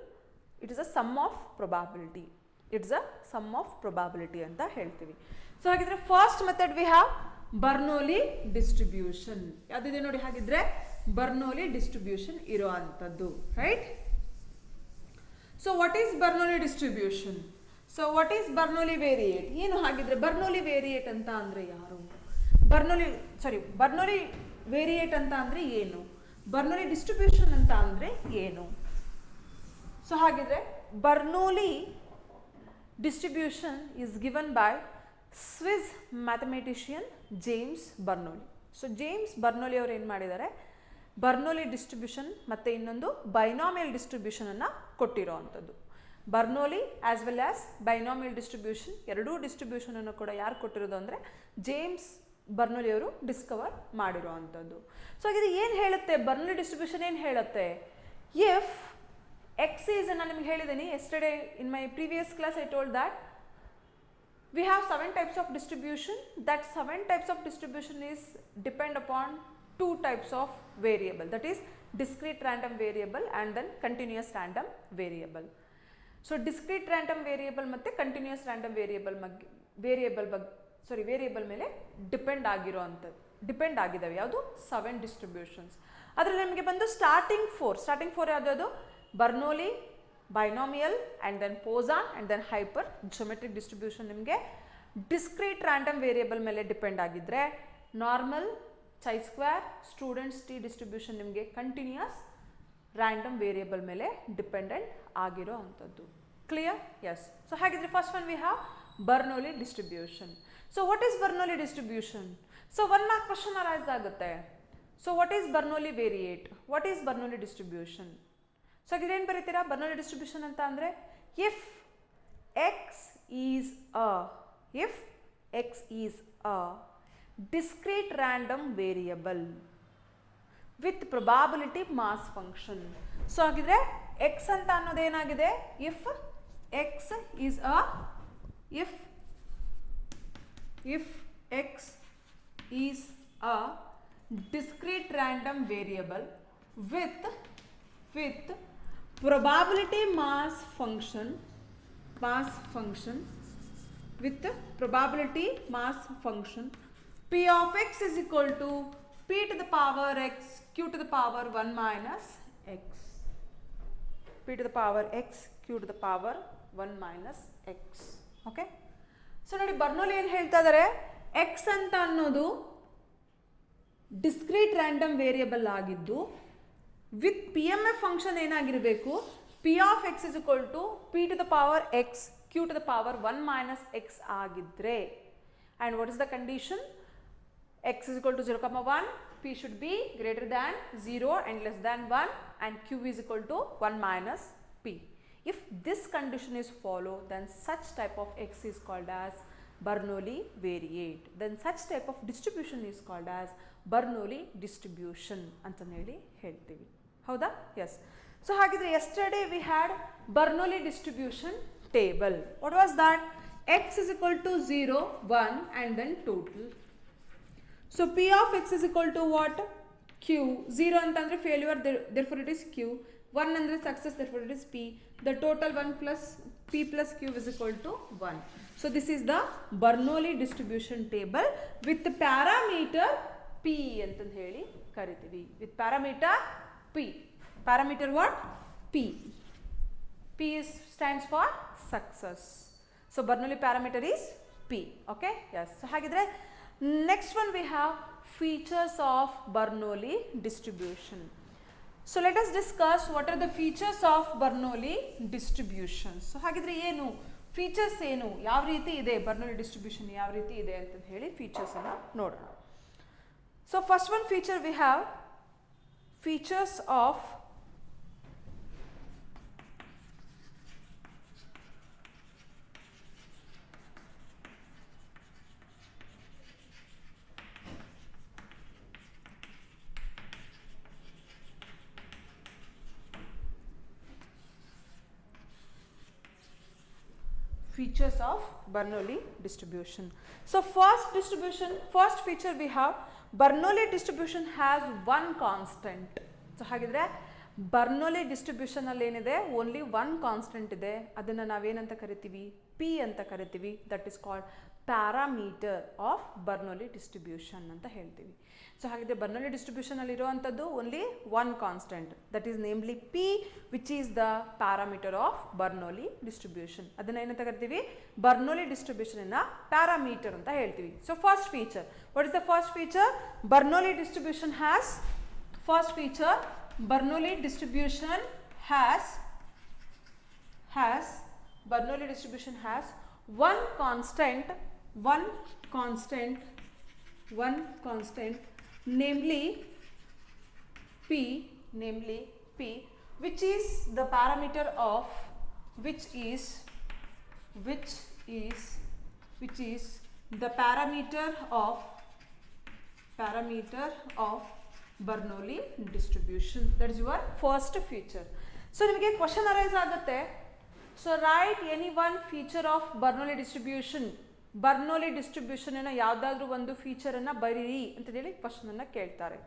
[SPEAKER 1] it is a sum of probability. It's a sum of probability ಅಂತ ಹೇಳ್ತೀವಿ. So ಹಾಗಿದ್ರೆ first method we have Bernoulli distribution. ಯಾವುದಿದೆ ನೋಡಿ, ಹಾಗಿದ್ರೆ Bernoulli distribution ಇರೋ ಅಂಥದ್ದು, right? So what is Bernoulli distribution? So what is Bernoulli variate? ಏನು ಹಾಗಿದ್ರೆ ಬರ್ನೌಲಿ ವೇರಿಯೇಟ್ ಅಂತ ಅಂದರೆ ಯಾರು? ಬರ್ನೌಲಿ ವೇರಿಯೇಟ್ ಅಂತ ಅಂದರೆ ಏನು? ಬರ್ನೌಲಿ ಡಿಸ್ಟ್ರಿಬ್ಯೂಷನ್ ಅಂತ ಅಂದರೆ ಏನು? ಸೊ ಹಾಗಿದ್ರೆ ಬರ್ನೌಲಿ distribution is given by Swiss mathematician James Bernoulli. So James Bernoulli ಅವರು ಏನು ಮಾಡಿದ್ದಾರೆ, ಬರ್ನೌಲಿ ಡಿಸ್ಟ್ರಿಬ್ಯೂಷನ್ ಮತ್ತು ಇನ್ನೊಂದು ಬೈನಾಮಿಯಲ್ ಡಿಸ್ಟ್ರಿಬ್ಯೂಷನನ್ನು ಕೊಟ್ಟಿರೋ ಅಂಥದ್ದು. Bernoulli as well as binomial distribution ಎರಡೂ ಡಿಸ್ಟ್ರಿಬ್ಯೂಷನನ್ನು ಕೂಡ ಯಾರು ಕೊಟ್ಟಿರೋದು ಅಂದರೆ ಜೇಮ್ಸ್ ಬರ್ನೋಲಿ ಅವರು ಡಿಸ್ಕವರ್ ಮಾಡಿರೋ ಅಂಥದ್ದು. ಸೊ ಇದು ಏನು ಹೇಳುತ್ತೆ, ಬರ್ನೋಲಿ ಡಿಸ್ಟ್ರಿಬ್ಯೂಷನ್ ಏನು ಹೇಳುತ್ತೆ, ಇಫ್ ಎಕ್ಸ್ ಈಸ್, ನಾನು ನಿಮ್ಗೆ ಹೇಳಿದ್ದೀನಿ yesterday in my previous class I told that we have 7 types of distribution. That 7 types of distribution is depend upon 2 types of variable, that is discrete random variable and then continuous random variable. So discrete random variable ಮತ್ತೆ continuous random variable variable ಮೇಲೆ depend ಆಗಿದ್ದಾವೆ ಯಾವುದು 7 distributions. ಅದರಲ್ಲಿ ನಿಮಗೆ ಬಂದು starting for ಯಾವುದು Bernoulli, binomial and then Poisson and then hypergeometric distribution ನಿಮಗೆ discrete random variable ಮೇಲೆ ಡಿಪೆಂಡ್ ಆಗಿದ್ದರೆ, normal, chi square, student's T distribution ನಿಮಗೆ ಕಂಟಿನ್ಯೂಸ್ ರ್ಯಾಂಡಮ್ ವೇರಿಯೇಬಲ್ ಮೇಲೆ ಡಿಪೆಂಡೆಂಟ್ ಆಗಿರೋ ಅಂಥದ್ದು. ಕ್ಲಿಯರ್? ಎಸ್. ಸೊ ಹಾಗಿದ್ರೆ first one we have Bernoulli distribution. So what is Bernoulli distribution? So 1 mark question arise ಆಗುತ್ತೆ. So what is Bernoulli variate, what is Bernoulli distribution? So ಇದೇನು ಬರೀತೀರಾ Bernoulli distribution ಅಂತ ಅಂದರೆ, if X is a discrete random variable with probability mass function. So ಹಾಗಿದ್ರೆ x ಅಂತ ಅನ್ನೋದೇನಾಗಿದೆ, if x is a discrete random variable with probability mass function with probability mass function p of x is equal to p to the power x q to the power 1 minus x, p to the power x q to the power 1 minus x. Okay, so ನೋಡಿ Bernoulli ಏನು ಹೇಳ್ತಾ ಇದ್ದಾರೆ, x ಅಂತ ಅನ್ನೋದು discrete random variable ಆಗಿದ್ದು with P M F function ಏನಾಗಿರಬೇಕು, P of X is equal to P to the power X Q to the power 1 minus X ಆಗಿದ್ರೆ, and what is the condition, x is equal to 0,1, p should be greater than 0 and less than 1, and q is equal to 1 minus p. If this condition is followed, then such type of x is called as Bernoulli variate. Then such type of distribution is called as Bernoulli distribution ಅಂತ ಹೇಳಿ ಹೇಳ್ತೀವಿ. ಹೌದಾ? S. So ಹಾಗಿದ್ರೆ yesterday we had Bernoulli distribution table. What was that? X is equal to 0, 1 and then total. So p of x is equal to what? Q. 0 ಅಂತಂದ್ರೆ failure, therefore it is Q. 1 ಅಂದ್ರೆ success, therefore it is P. The total 1 plus P plus Q is equal to 1. So this is the Bernoulli distribution table with the parameter P ಅಂತಂದು ಹೇಳಿ ಕರಿತೀವಿ. With parameter P. Parameter what? P. P stands for success. So Bernoulli parameter is P. Okay? Yes. So ಹಾಗಿದ್ರೆ next one we have features of Bernoulli distribution. So let us discuss what are the features of Bernoulli distribution. So ಹಾಗಿದ್ರೆ ಏನು features, ಏನು ಯಾವ ರೀತಿ ಇದೆ Bernoulli distribution, ಯಾವ ರೀತಿ ಇದೆ ಅಂತ ಹೇಳಿ ಫೀಚರ್ಸ್ ಅನ್ನು ನೋಡೋಣ. So first one feature we have features of Bernoulli distribution. So first feature we have Bernoulli distribution has one constant. So ಹಾಗಿದ್ರೆ Bernoulli distribution ಅಲ್ಲಿ ಏನಿದೆ, ಓನ್ಲಿ ಒನ್ ಕಾನ್ಸ್ಟೆಂಟ್ ಇದೆ, ಅದನ್ನು ನಾವೇನಂತ ಕರಿತೀವಿ, P ಅಂತ ಕರಿತೀವಿ. That is called parameter of Bernoulli distribution ಅಂತ ಹೇಳ್ತೀವಿ. ಸೊ ಹಾಗಿದ್ರೆ Bernoulli distribution ಅಲ್ಲಿ ಇರುವಂಥದ್ದು only one constant, that is namely P, which is the parameter of Bernoulli distribution. ಅದನ್ನ ಏನಂತ ಕರಿತೀವಿ, Bernoulli distribution ಇನ್ನ ಪ್ಯಾರಾಮೀಟರ್ ಅಂತ ಹೇಳ್ತೀವಿ. So first feature, what is the first feature? Bernoulli distribution has Bernoulli distribution has one constant, namely P, which is the parameter of which is the parameter of Bernoulli distribution. That is your first feature. So ನಿಮಗೆ question arise ಆಗುತ್ತೆ. So write any one feature of Bernoulli distribution. Bernoulli distribution ಯಾವುದಾದ್ರೂ ಒಂದು ಫೀಚರನ್ನು ಬರೀರಿ ಅಂತ ಹೇಳಿ question ಅನ್ನು ಕೇಳ್ತಾರೆ.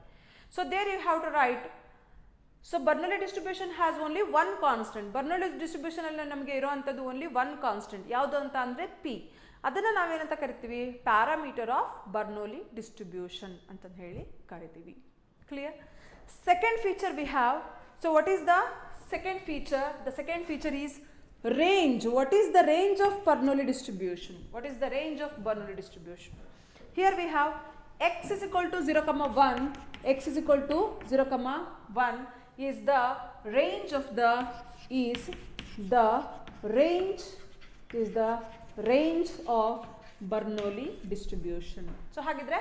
[SPEAKER 1] So there you have to write. So Bernoulli distribution has only one constant. Bernoulli distribution ಅಲ್ಲಿ ನಮಗೆ ಇರೋವಂಥದ್ದು ಓನ್ಲಿ ಒನ್ ಕಾನ್ಸ್ಟೆಂಟ್. ಯಾವುದು ಅಂತ ಅಂದರೆ ಪಿ. ಅದನ್ನು ನಾವೇನಂತ ಕರಿತೀವಿ? ಪ್ಯಾರಾಮೀಟರ್ ಆಫ್ ಬರ್ನೋಲಿ ಡಿಸ್ಟ್ರಿಬ್ಯೂಷನ್ ಅಂತ ಹೇಳಿ ಕರಿತೀವಿ. Clear? Second feature we have. So what is the second feature? The second feature is range. What is the range of Bernoulli distribution? What is the range of Bernoulli distribution? Here we have x is equal to 0, 1. X is equal to 0, 1 is the range of Bernoulli distribution. So ಹಾಗಿದ್ರೆ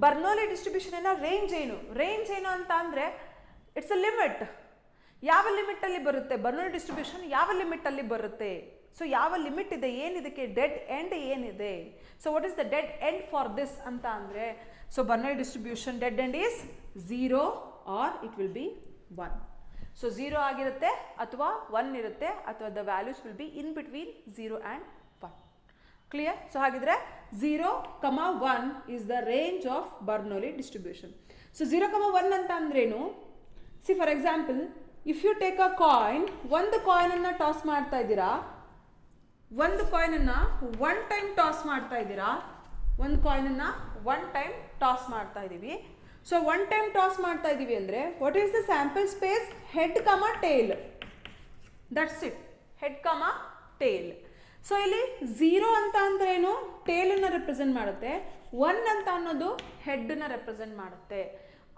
[SPEAKER 1] Bernoulli distribution ನ range ಏನು? Range ಏನು ಅಂತ ಅಂದ್ರೆ it's a limit. ಯಾವ limit ಅಲ್ಲಿ ಬರುತ್ತೆ ಬರ್ನೋಲಿ distribution? ಯಾವ ಲಿಮಿಟ್ ಅಲ್ಲಿ ಬರುತ್ತೆ? ಸೊ ಯಾವ ಲಿಮಿಟ್ ಇದೆ? ಏನಿದಕ್ಕೆ ಡೆಡ್ ಎಂಡ್ ಏನಿದೆ? So what is the dead end for this ಅಂತ ಅಂದರೆ, so Bernoulli distribution dead end is 0 or it will be 1. So 0 ಆಗಿರುತ್ತೆ ಅಥವಾ 1 ಇರುತ್ತೆ, ಅಥವಾ the values will be in between 0 and 1. Clear? So ಹಾಗಿದ್ರೆ 0, 1 is the range of Bernoulli distribution. So 0, 1 ಅಂತ ಅಂದ್ರೇನು? See for example, if you take a coin, ಒಂದು ಕಾಯಿನನ್ನು toss ಮಾಡ್ತಾ ಇದ್ದೀರಾ, ಒಂದು ಕಾಯಿನನ್ನು ಒನ್ ಟೈಮ್ ಟಾಸ್ ಮಾಡ್ತಾ ಇದ್ದೀರಾ, ಒಂದು ಕಾಯಿನನ್ನು ಒನ್ ಟೈಮ್ ಟಾಸ್ ಮಾಡ್ತಾ ಇದ್ದೀವಿ. ಸೊ ಒನ್ ಟೈಮ್ ಟಾಸ್ ಮಾಡ್ತಾ ಇದ್ದೀವಿ ಅಂದರೆ what is the sample space? Head ಕಮ ಟೇಲ್. That's it. ಹೆಡ್ ಕಮ ಟೇಲ್. ಸೊ ಇಲ್ಲಿ 0 ಅಂತ ಅಂದ್ರೇನು? ಟೇಲನ್ನು ರೆಪ್ರೆಸೆಂಟ್ ಮಾಡುತ್ತೆ. 1 ಅಂತ ಅನ್ನೋದು ಹೆಡ್ನ ರೆಪ್ರೆಸೆಂಟ್ ಮಾಡುತ್ತೆ.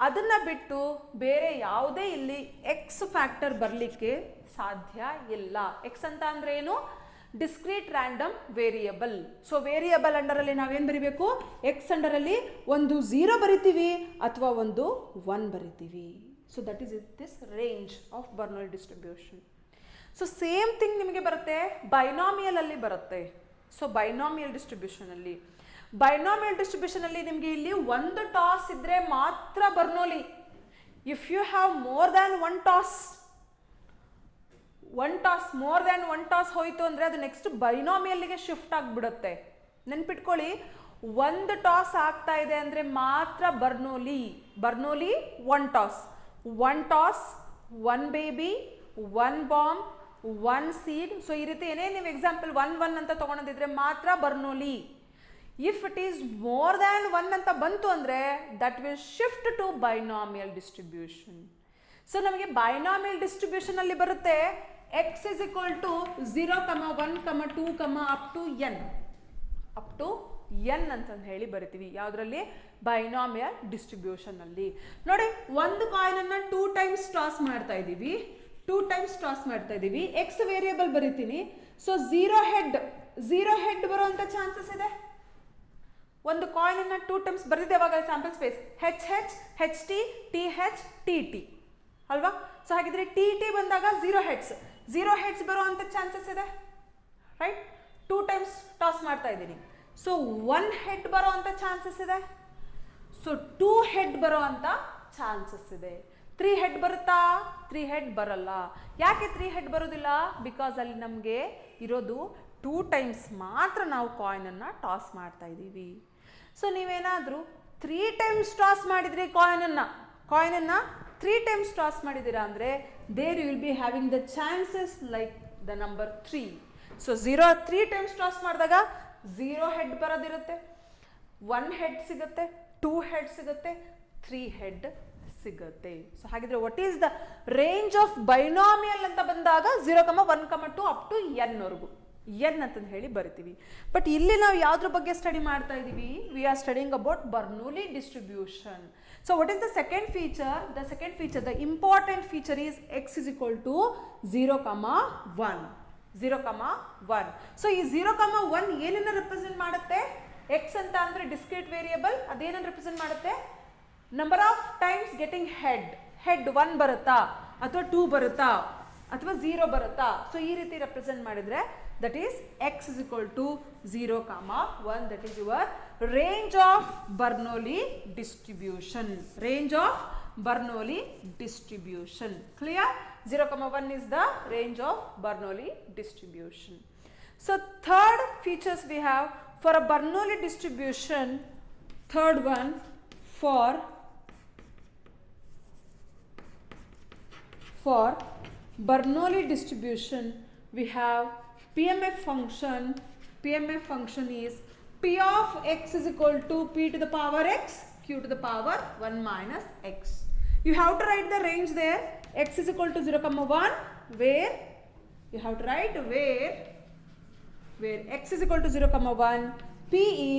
[SPEAKER 1] ಅದನ್ನು ಬಿಟ್ಟು ಬೇರೆ ಯಾವುದೇ ಇಲ್ಲಿ ಎಕ್ಸ್ ಫ್ಯಾಕ್ಟರ್ ಬರಲಿಕ್ಕೆ ಸಾಧ್ಯ ಇಲ್ಲ. ಎಕ್ಸ್ ಅಂತ ಅಂದರೆ ಏನು? Discrete random variable. So variable ಅಂಡರಲ್ಲಿ ನಾವೇನು ಬರಿಬೇಕು? ಎಕ್ಸ್ ಅಂಡರಲ್ಲಿ ಒಂದು 0 ಬರಿತೀವಿ ಅಥವಾ ಒಂದು 1 ಬರಿತೀವಿ. So that is this range of Bernoulli distribution. So same thing ನಿಮಗೆ ಬರುತ್ತೆ ಬೈನಾಮಿಯಲ್ ಅಲ್ಲಿ ಬರುತ್ತೆ. ಸೊ ಬೈನಾಮಿಯಲ್ ಡಿಸ್ಟ್ರಿಬ್ಯೂಷನ್ ಅಲ್ಲಿ ನಿಮಗೆ ಇಲ್ಲಿ ಒಂದು ಟಾಸ್ ಇದ್ರೆ ಮಾತ್ರ Bernoulli. If you have more than one toss ಹೋಯಿತು ಅಂದರೆ ಅದು ನೆಕ್ಸ್ಟ್ ಬೈನಾಮಿಯಲ್ಗೆ ಶಿಫ್ಟ್ ಆಗಿಬಿಡುತ್ತೆ. ನೆನ್ಪಿಟ್ಕೊಳ್ಳಿ, ಒಂದು ಟಾಸ್ ಆಗ್ತಾ ಇದೆ ಅಂದರೆ ಮಾತ್ರ Bernoulli. One toss, one baby, one bomb, one seed. So ಈ ರೀತಿ ಏನೇ ನೀವು ಎಕ್ಸಾಂಪಲ್ 1 ಅಂತ ತೊಗೊಳೋದಿದ್ರೆ ಮಾತ್ರ Bernoulli. If it is more than 1 ಅಂತ ಬಂತು ಅಂದರೆ that will shift to binomial distribution. So ನಮಗೆ ಬೈನಾಮಿಯಲ್ ಡಿಸ್ಟ್ರಿಬ್ಯೂಷನ್ ಅಲ್ಲಿ ಬರುತ್ತೆ x is equal to 0, 1, 2, up to n ಅಂತ ಹೇಳಿ ಬರಿತೀವಿ. ಯಾವುದರಲ್ಲಿ? ಬೈನಾಮಿಯಲ್ ಡಿಸ್ಟ್ರಿಬ್ಯೂಷನ್ ಅಲ್ಲಿ. ನೋಡಿ, ಒಂದು ಕಾಯಿನನ್ನು 2 ಟೈಮ್ಸ್ ಟಾಸ್ ಮಾಡ್ತಾ ಇದ್ದೀವಿ. ಎಕ್ಸ್ ವೇರಿಯಬಲ್ ಬರಿತೀನಿ. ಸೊ 0 ಹೆಡ್ ಬರುವಂಥ ಚಾನ್ಸಸ್ ಇದೆ. ಒಂದು ಕಾಯಿನನ್ನು 2 ಟೈಮ್ಸ್ ಬರೆದಿದೆ. ಅವಾಗ sample space HH, TH, TT ಅಲ್ವಾ? ಸೊ ಹಾಗಿದ್ರೆ TT ಬಂದಾಗ 0 ಹೆಡ್ಸ್ ಬರುವಂಥ ಚಾನ್ಸಸ್ ಇದೆ, ರೈಟ್? 2 ಟೈಮ್ಸ್ ಟಾಸ್ ಮಾಡ್ತಾ ಇದ್ದೀನಿ. ಸೊ 1 ಹೆಡ್ ಬರುವಂಥ ಚಾನ್ಸಸ್ ಇದೆ. ಸೊ 2 ಹೆಡ್ ಬರುವಂಥ ಚಾನ್ಸಸ್ ಇದೆ. 3 ಹೆಡ್ ಬರುತ್ತಾ? 3 ಹೆಡ್ ಬರಲ್ಲ. ಯಾಕೆ 3 ಹೆಡ್ ಬರೋದಿಲ್ಲ? ಬಿಕಾಸ್ ಅಲ್ಲಿ ನಮಗೆ ಇರೋದು 2 ಟೈಮ್ಸ್ ಮಾತ್ರ ನಾವು ಕಾಯಿನನ್ನು ಟಾಸ್ ಮಾಡ್ತಾ ಇದ್ದೀವಿ. ಸೊ ನೀವೇನಾದರೂ 3 ಟೈಮ್ಸ್ ಟಾಸ್ ಮಾಡಿದ್ರಿ ಕಾಯಿನನ್ನು 3 ಟೈಮ್ಸ್ ಟಾಸ್ ಮಾಡಿದ್ದೀರಾ ಅಂದರೆ there you will be having the chances like the number 3. So 3 times toss ಮಾಡಿದಾಗ 0 ಹೆಡ್ ಬರೋದಿರುತ್ತೆ, 1 ಹೆಡ್ ಸಿಗುತ್ತೆ, 2 ಹೆಡ್ ಸಿಗುತ್ತೆ, 3 ಹೆಡ್ ಸಿಗುತ್ತೆ. ಸೊ ಹಾಗಿದ್ರೆ what is the range of binomial ಅಂತ ಬಂದಾಗ 0, 1, 2 ಅಪ್ ಟು n ವರೆಗೂ n ಅಂತಂದು ಹೇಳಿ ಬರಿತೀವಿ. ಬಟ್ ಇಲ್ಲಿ ನಾವು ಯಾವುದ್ರ ಬಗ್ಗೆ ಸ್ಟಡಿ ಮಾಡ್ತಾ ಇದ್ದೀವಿ? We are studying about Bernoulli distribution. So what is the second feature? The important feature is x is equal to 0, 1. So ಈ 0, 1 ಏನನ್ನ ರೆಪ್ರೆಸೆಂಟ್ ಮಾಡುತ್ತೆ? x ಅಂತ ಅಂದರೆ ಡಿಸ್ಕ್ರೀಟ್ ವೇರಿಯಬಲ್. ಅದೇನನ್ನು ರೆಪ್ರೆಸೆಂಟ್ ಮಾಡುತ್ತೆ? Number of times getting head 1 ಬರುತ್ತಾ ಅಥವಾ 2 ಬರುತ್ತಾ? ಅಥವಾ 0 ಬರುತ್ತಾ? ಸೊ ಈ ರೀತಿ ರೆಪ್ರೆಸೆಂಟ್ ಮಾಡಿದರೆ that is x is equal to 0, 1. That is your range of Bernoulli distribution. Range of Bernoulli distribution. Clear? 0, 1 is the range of Bernoulli distribution. So third features we have for a Bernoulli distribution. Third one, for Bernoulli distribution we have PMF function. PMF function is P of x is equal to P to the power x, Q to the power 1 minus x. You have to write the range there. X is equal to 0, 1, where you have to write where x is equal to 0, 1, P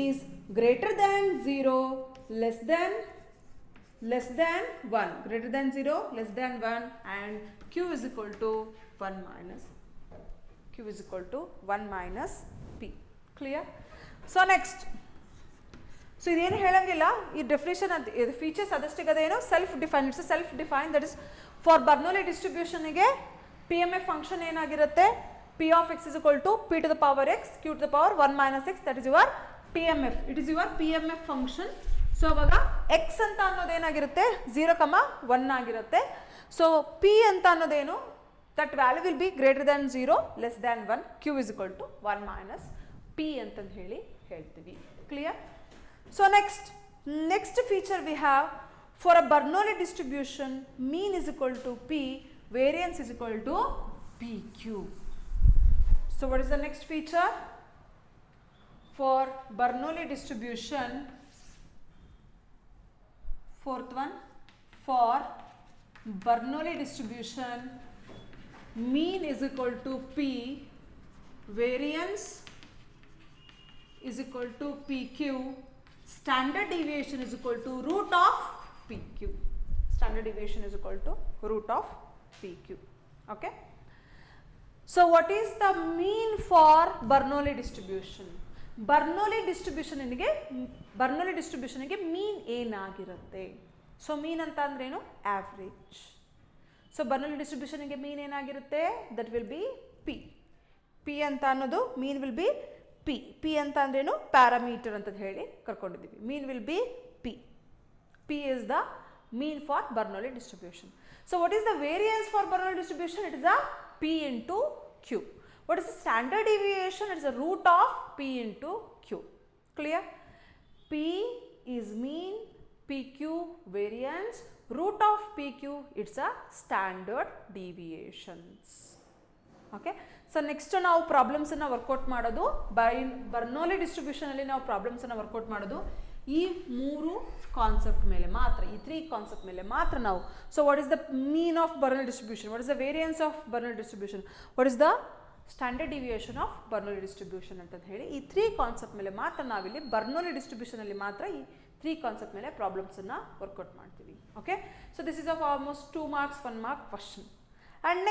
[SPEAKER 1] is greater than 0, less than 1, greater than 0, less than 1, and Q is equal to 1 minus P. Clear? So next, so ಇದೇನು ಹೇಳಂಗಿಲ್ಲ, ಈ definition ಅದು features ಅದಷ್ಟಿಗೆ ಅದೇನು self define. It's self define. That is for Bernoulli ಡಿಸ್ಟ್ರಿಬ್ಯೂಷನ್ಗೆ P M F function ಏನಾಗಿರುತ್ತೆ? P of X is equal to P to the power X, Q to the power 1 minus x. That is your P M F. It is your P M F function. So ಅವಾಗ x ಅಂತ ಅನ್ನೋದೇನಾಗಿರುತ್ತೆ? 0, 1 ಆಗಿರುತ್ತೆ. So P ಅಂತ ಅನ್ನೋದೇನು? That value will be greater than 0, less than 1, q is equal to 1 minus P ಅಂತಂದು ಹೇಳ್ತೀವಿ. Clear? So next feature we have for a Bernoulli distribution, mean is equal to P, variance is equal to PQ. So what is the next feature for Bernoulli distribution? Fourth one, for Bernoulli distribution, mean is equal to P, variance is equal to PQ, standard deviation is equal to root of PQ. Standard deviation is equal to root of PQ. Okay. So what is the mean for Bernoulli distribution? Bernoulli distribution ಗೆ mean ಏನಾಗಿರುತ್ತೆ? So mean ಅಂತ ಅಂದ್ರೇನು? average. So Bernoulli distribution ಗೆ mean ಏನಾಗಿರುತ್ತೆ? that will be P. P ಅಂತ ಅನ್ನೋದು mean will be P. P ಅಂತ ಅಂದ್ರೇನು? ಪ್ಯಾರಾಮೀಟರ್ ಅಂತ ಹೇಳಿ ಕರ್ಕೊಂಡಿದ್ದೀವಿ. Mean will be P. P is the mean for Bernoulli distribution. So what is the variance for Bernoulli distribution? It is a P into Q. What is the standard deviation? It is a root of P into Q. Clear? P is mean, PQ variance, root of PQ, it's a standard deviations. Okay. So next ನಾವು ಪ್ರಾಬ್ಲಮ್ಸನ್ನು workout ಮಾಡೋದು ಬರ್ನೌಲಿ ಡಿಸ್ಟ್ರಿಬ್ಯೂಷನಲ್ಲಿ ನಾವು ಪ್ರಾಬ್ಲಮ್ಸನ್ನು workout ಮಾಡೋದು ಈ 3 concept ಮೇಲೆ ಮಾತ್ರ, ಈ 3 concept ಮೇಲೆ ಮಾತ್ರ ನಾವು. So what is the mean of Bernoulli distribution, what is the variance of Bernoulli distribution, what is the standard deviation of Bernoulli distribution ಅಂತ ಹೇಳಿ ಈ 3 ಕಾನ್ಸೆಪ್ಟ್ ಮೇಲೆ ಮಾತ್ರ ನಾವಿಲ್ಲಿ ಬರ್ನೌಲಿ ಡಿಸ್ಟ್ರಿಬ್ಯೂಷನಲ್ಲಿ ಮಾತ್ರ ಈ 3 ಕಾನ್ಸೆಪ್ಟ್ ಮೇಲೆ ಪ್ರಾಬ್ಲಮ್ಸನ್ನು ವರ್ಕೌಟ್ ಮಾಡ್ತೀವಿ. Okay. So this is of almost 2 marks 1 mark question. And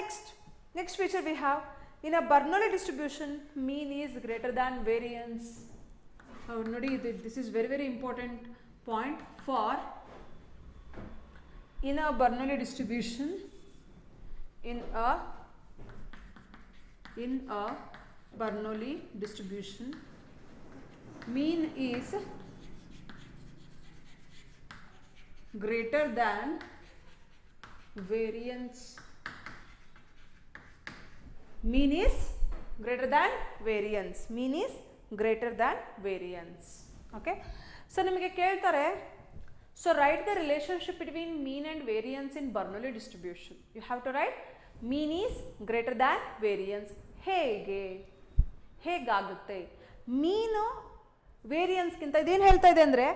[SPEAKER 1] next feature we have, in a Bernoulli distribution, mean is greater than variance. Nodi, this is very important point for in a Bernoulli distribution. In a Bernoulli distribution, mean is greater than variance. Mean is greater than variance. Mean is greater than variance. Okay. So ನಿಮಗೆ ಕೇಳ್ತಾರೆ, so write the relationship between mean and variance in Bernoulli distribution. You have to write mean is greater than variance. ಹೇಗಾಗುತ್ತೆ? ಮೀನು ವೇರಿಯನ್ಸ್ಗಿಂತ ಇದೇನು ಹೇಳ್ತಾ ಇದೆ ಅಂದರೆ,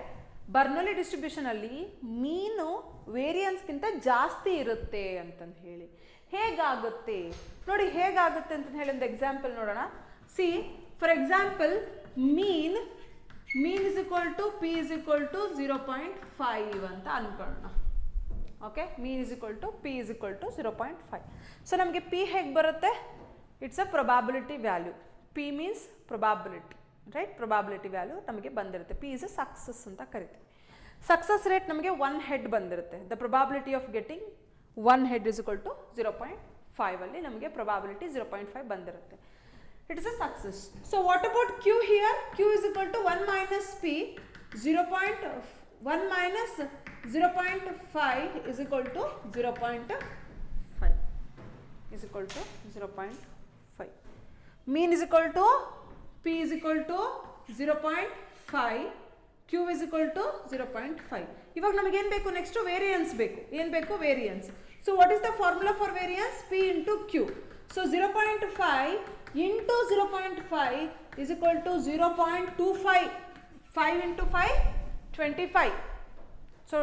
[SPEAKER 1] ಬರ್ನೌಲಿ ಡಿಸ್ಟ್ರಿಬ್ಯೂಷನಲ್ಲಿ ಮೀನು ವೇರಿಯನ್ಸ್ಗಿಂತ ಜಾಸ್ತಿ ಇರುತ್ತೆ ಅಂತಂದು ಹೇಳಿ. ಹೇಗಾಗುತ್ತೆ ನೋಡಿ, ಹೇಗಾಗುತ್ತೆ ಅಂತ ಹೇಳಿ ಒಂದು ಎಕ್ಸಾಂಪಲ್ ನೋಡೋಣ. See for example, mean is equal to P is equal to 0.5 ಅಂತ ಅನ್ಕೊಳ್ಳೋಣ. Okay. Mean is equal to P is equal to 0.5. So ನಮಗೆ ಪಿ ಹೇಗೆ ಬರುತ್ತೆ? It's a probability value. P means probability, right? Probability value ನಮಗೆ ಬಂದಿರುತ್ತೆ. P is a success ಅಂತ ಕರಿತೀವಿ. Success rate ನಮಗೆ 1 head ಬಂದಿರುತ್ತೆ. The probability of getting 1 head is equal to 0.5. 5 ಅಲ್ಲಿ ನಮಗೆ ಪ್ರೊಬಾಬಿಲಿಟಿ 0.5 ಬಂದಿರುತ್ತೆ. It is a success. So what about Q here? Q is equal to 1 minus P, 0.1 minus 0.5 is equal to 0.5 is equal to 0.5. Mean is equal to P is equal to 0.5, Q is equal to 0.5. ಇವಾಗ ನಮಗೆ ಏನು ಬೇಕು? Next variance ಬೇಕು. ಏನು ಬೇಕು? Variance. So what is the formula for variance? P into Q. So 0.5 into 0.5 is equal to 0.25. 5 into 5 25. So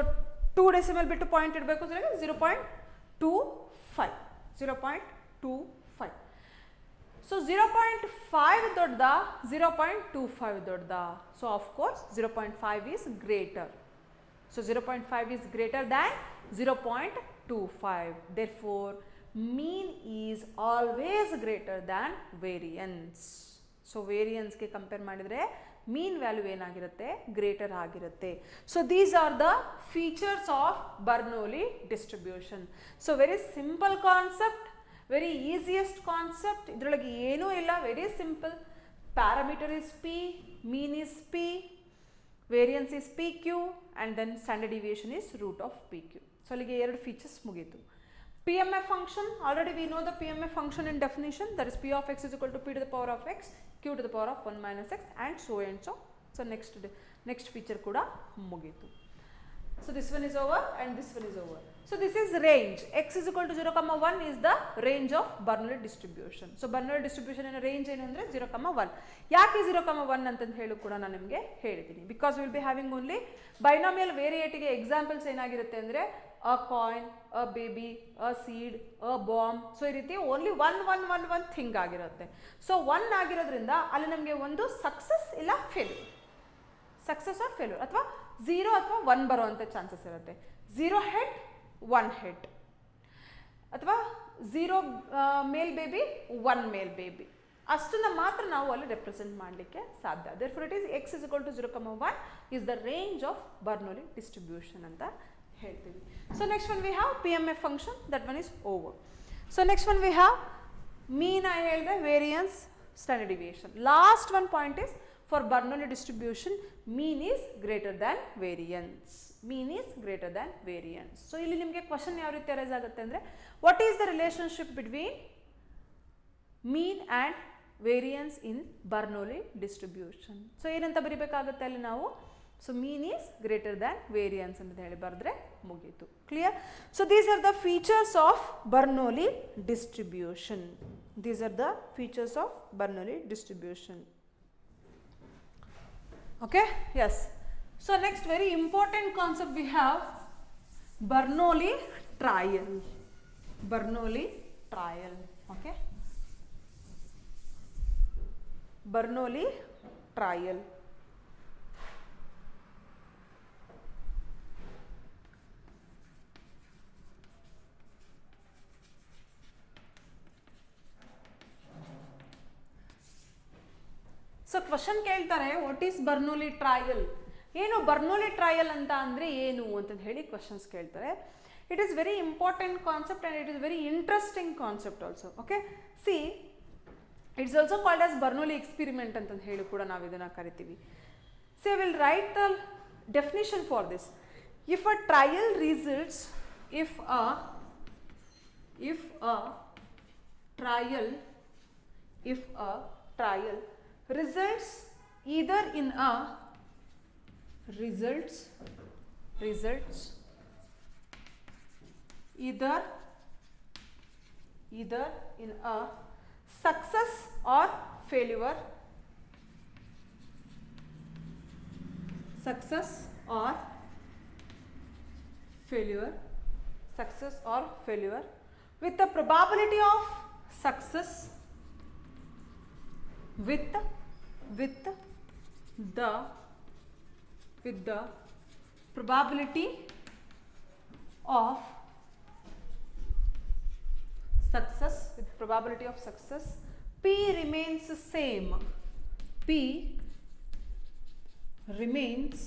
[SPEAKER 1] 2 decimal ಬಿಟ್ಟು point ಇಡಬೇಕು. 0.25. 0.25. So 0.5 ದೊಡ್ಡದಾ 0.25 ದೊಡ್ಡದಾ? So of course 0.5 is greater. So 0.5 is greater than 0.25. Therefore mean is always greater than variance. So variance ಗೆ compare ಮಾಡಿದ್ರೆ mean value ಏನಾಗಿರುತ್ತೆ? Greater ಆಗಿರುತ್ತೆ. So these are the features of Bernoulli distribution. So very simple concept, very easiest concept. ಇದರೊಳಗೆ ಏನೂ ಇಲ್ಲ, very simple. Parameter is P, mean is P, variance is PQ, and then standard deviation is root of PQ. So ಅಲ್ಲಿಗೆ ಎರಡು features ಮುಗೀತು. PMF function, already we know the PMF function in definition, that is P of x is equal to P to the power of x, Q to the power of 1 minus x, and so and so. So next feature kuda mugitu. So this one is over and this one is over. So this is range. X is equal to 0, 1 is the range of Bernoulli distribution. So Bernoulli distribution in a range ಏನಂದ್ರೆ 0, 1. ಯಾಕೆ 0, 1 ಅಂತ ಹೇಳಿ ಕೂಡ ನಾನು ನಿಮಗೆ ಹೇಳಿದ್ದೀನಿ. Because we will be having only binomial variety ಗೆ examples ಏನಾಗಿರುತ್ತೆ ಅಂದ್ರೆ a coin, a baby, a seed, a bomb. So ಈ ರೀತಿ ಓನ್ಲಿ ಒನ್ ಥಿಂಗ್ ಆಗಿರುತ್ತೆ. ಸೊ 1 ಆಗಿರೋದ್ರಿಂದ ಅಲ್ಲಿ ನಮಗೆ ಒಂದು ಸಕ್ಸಸ್ ಇಲ್ಲ ಫೇಲ್ಯೂರ್, ಸಕ್ಸಸ್ ಆರ್ ಫೇಲ್ಯೂರ್, ಅಥವಾ 0 ಅಥವಾ 1 ಬರುವಂಥ ಚಾನ್ಸಸ್ ಇರುತ್ತೆ. 0 ಹೆಡ್ 1 ಹೆಡ್, ಅಥವಾ 0 ಮೇಲ್ ಬೇಬಿ 1 ಮೇಲ್ ಬೇಬಿ, ಅಷ್ಟನ್ನು ಮಾತ್ರ ನಾವು ಅಲ್ಲಿ ರೆಪ್ರೆಸೆಂಟ್ ಮಾಡಲಿಕ್ಕೆ ಸಾಧ್ಯ. therefore it is x is equal to 0, 1 is the range of Bernoulli distribution ಅಂತ ಹೇಳ್ತೀವಿ. So next one we have PMF function, that one is over. So next one we have mean, I ಹೇಳಿದೆ, variance, standard deviation. Last one point is for Bernoulli distribution mean is greater than variance. Mean is greater than variance. So ಇಲ್ಲಿ ನಿಮಗೆ question ಯಾವ ರೀತಿ arise ಆಗುತ್ತೆ ಅಂದರೆ what is the relationship between mean and variance in Bernoulli distribution. So ಏನಂತ ಬರಿಬೇಕಾಗುತ್ತೆ ಅಲ್ಲಿ ನಾವು? So mean is greater than variance ಅಂತ ಹೇಳಿ ಬರೆದ್ರೆ ಮುಗೀತು. Clear? So these are the features of Bernoulli distribution. These are the features of Bernoulli distribution. Okay? Yes. So next very important concept we have Bernoulli trial. Bernoulli trial. Okay? Bernoulli trial. So question ಕೇಳ್ತಾರೆ what is ಬರ್ನೋಲಿ trial, ಏನು ಬರ್ನೋಲಿ trial ಅಂತ ಅಂದರೆ ಏನು ಅಂತ ಹೇಳಿ questions ಕೇಳ್ತಾರೆ. It is very important concept and it is very interesting concept also. Okay, see it's also called as Bernoulli experiment ಅಂತ ಹೇಳಿ ಕೂಡ ನಾವು ಇದನ್ನು ಕರಿತೀವಿ. See I will write the definition for this. If a trial results, if a trial results either in a either in a success or failure, success or failure with the probability of success with the probability of success, P remains same. P remains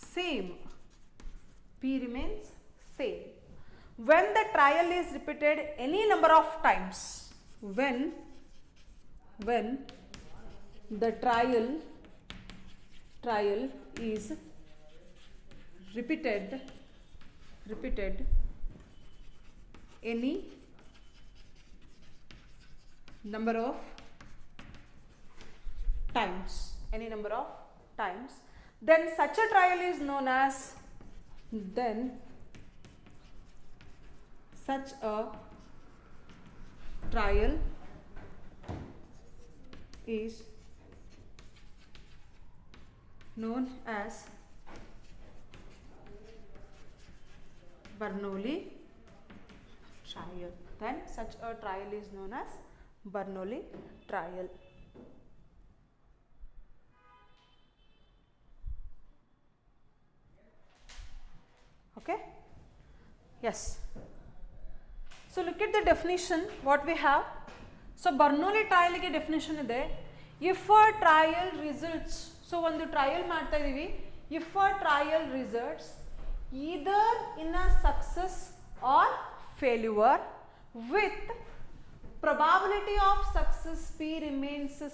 [SPEAKER 1] same. when the trial is repeated any number of times, when the trial is repeated any number of times, then such a trial is known as Bernoulli trial. Then such a trial is known as Bernoulli trial. Okay? Yes. So look at the definition what we have. So Bernoulli trial ಗೆ definition ಇದೆ. If a trial results, so ಒಂದು trial ಮಾಡ್ತಾ ಇದೀವಿ, if a trial results either in a success or failure with probability of success P remains the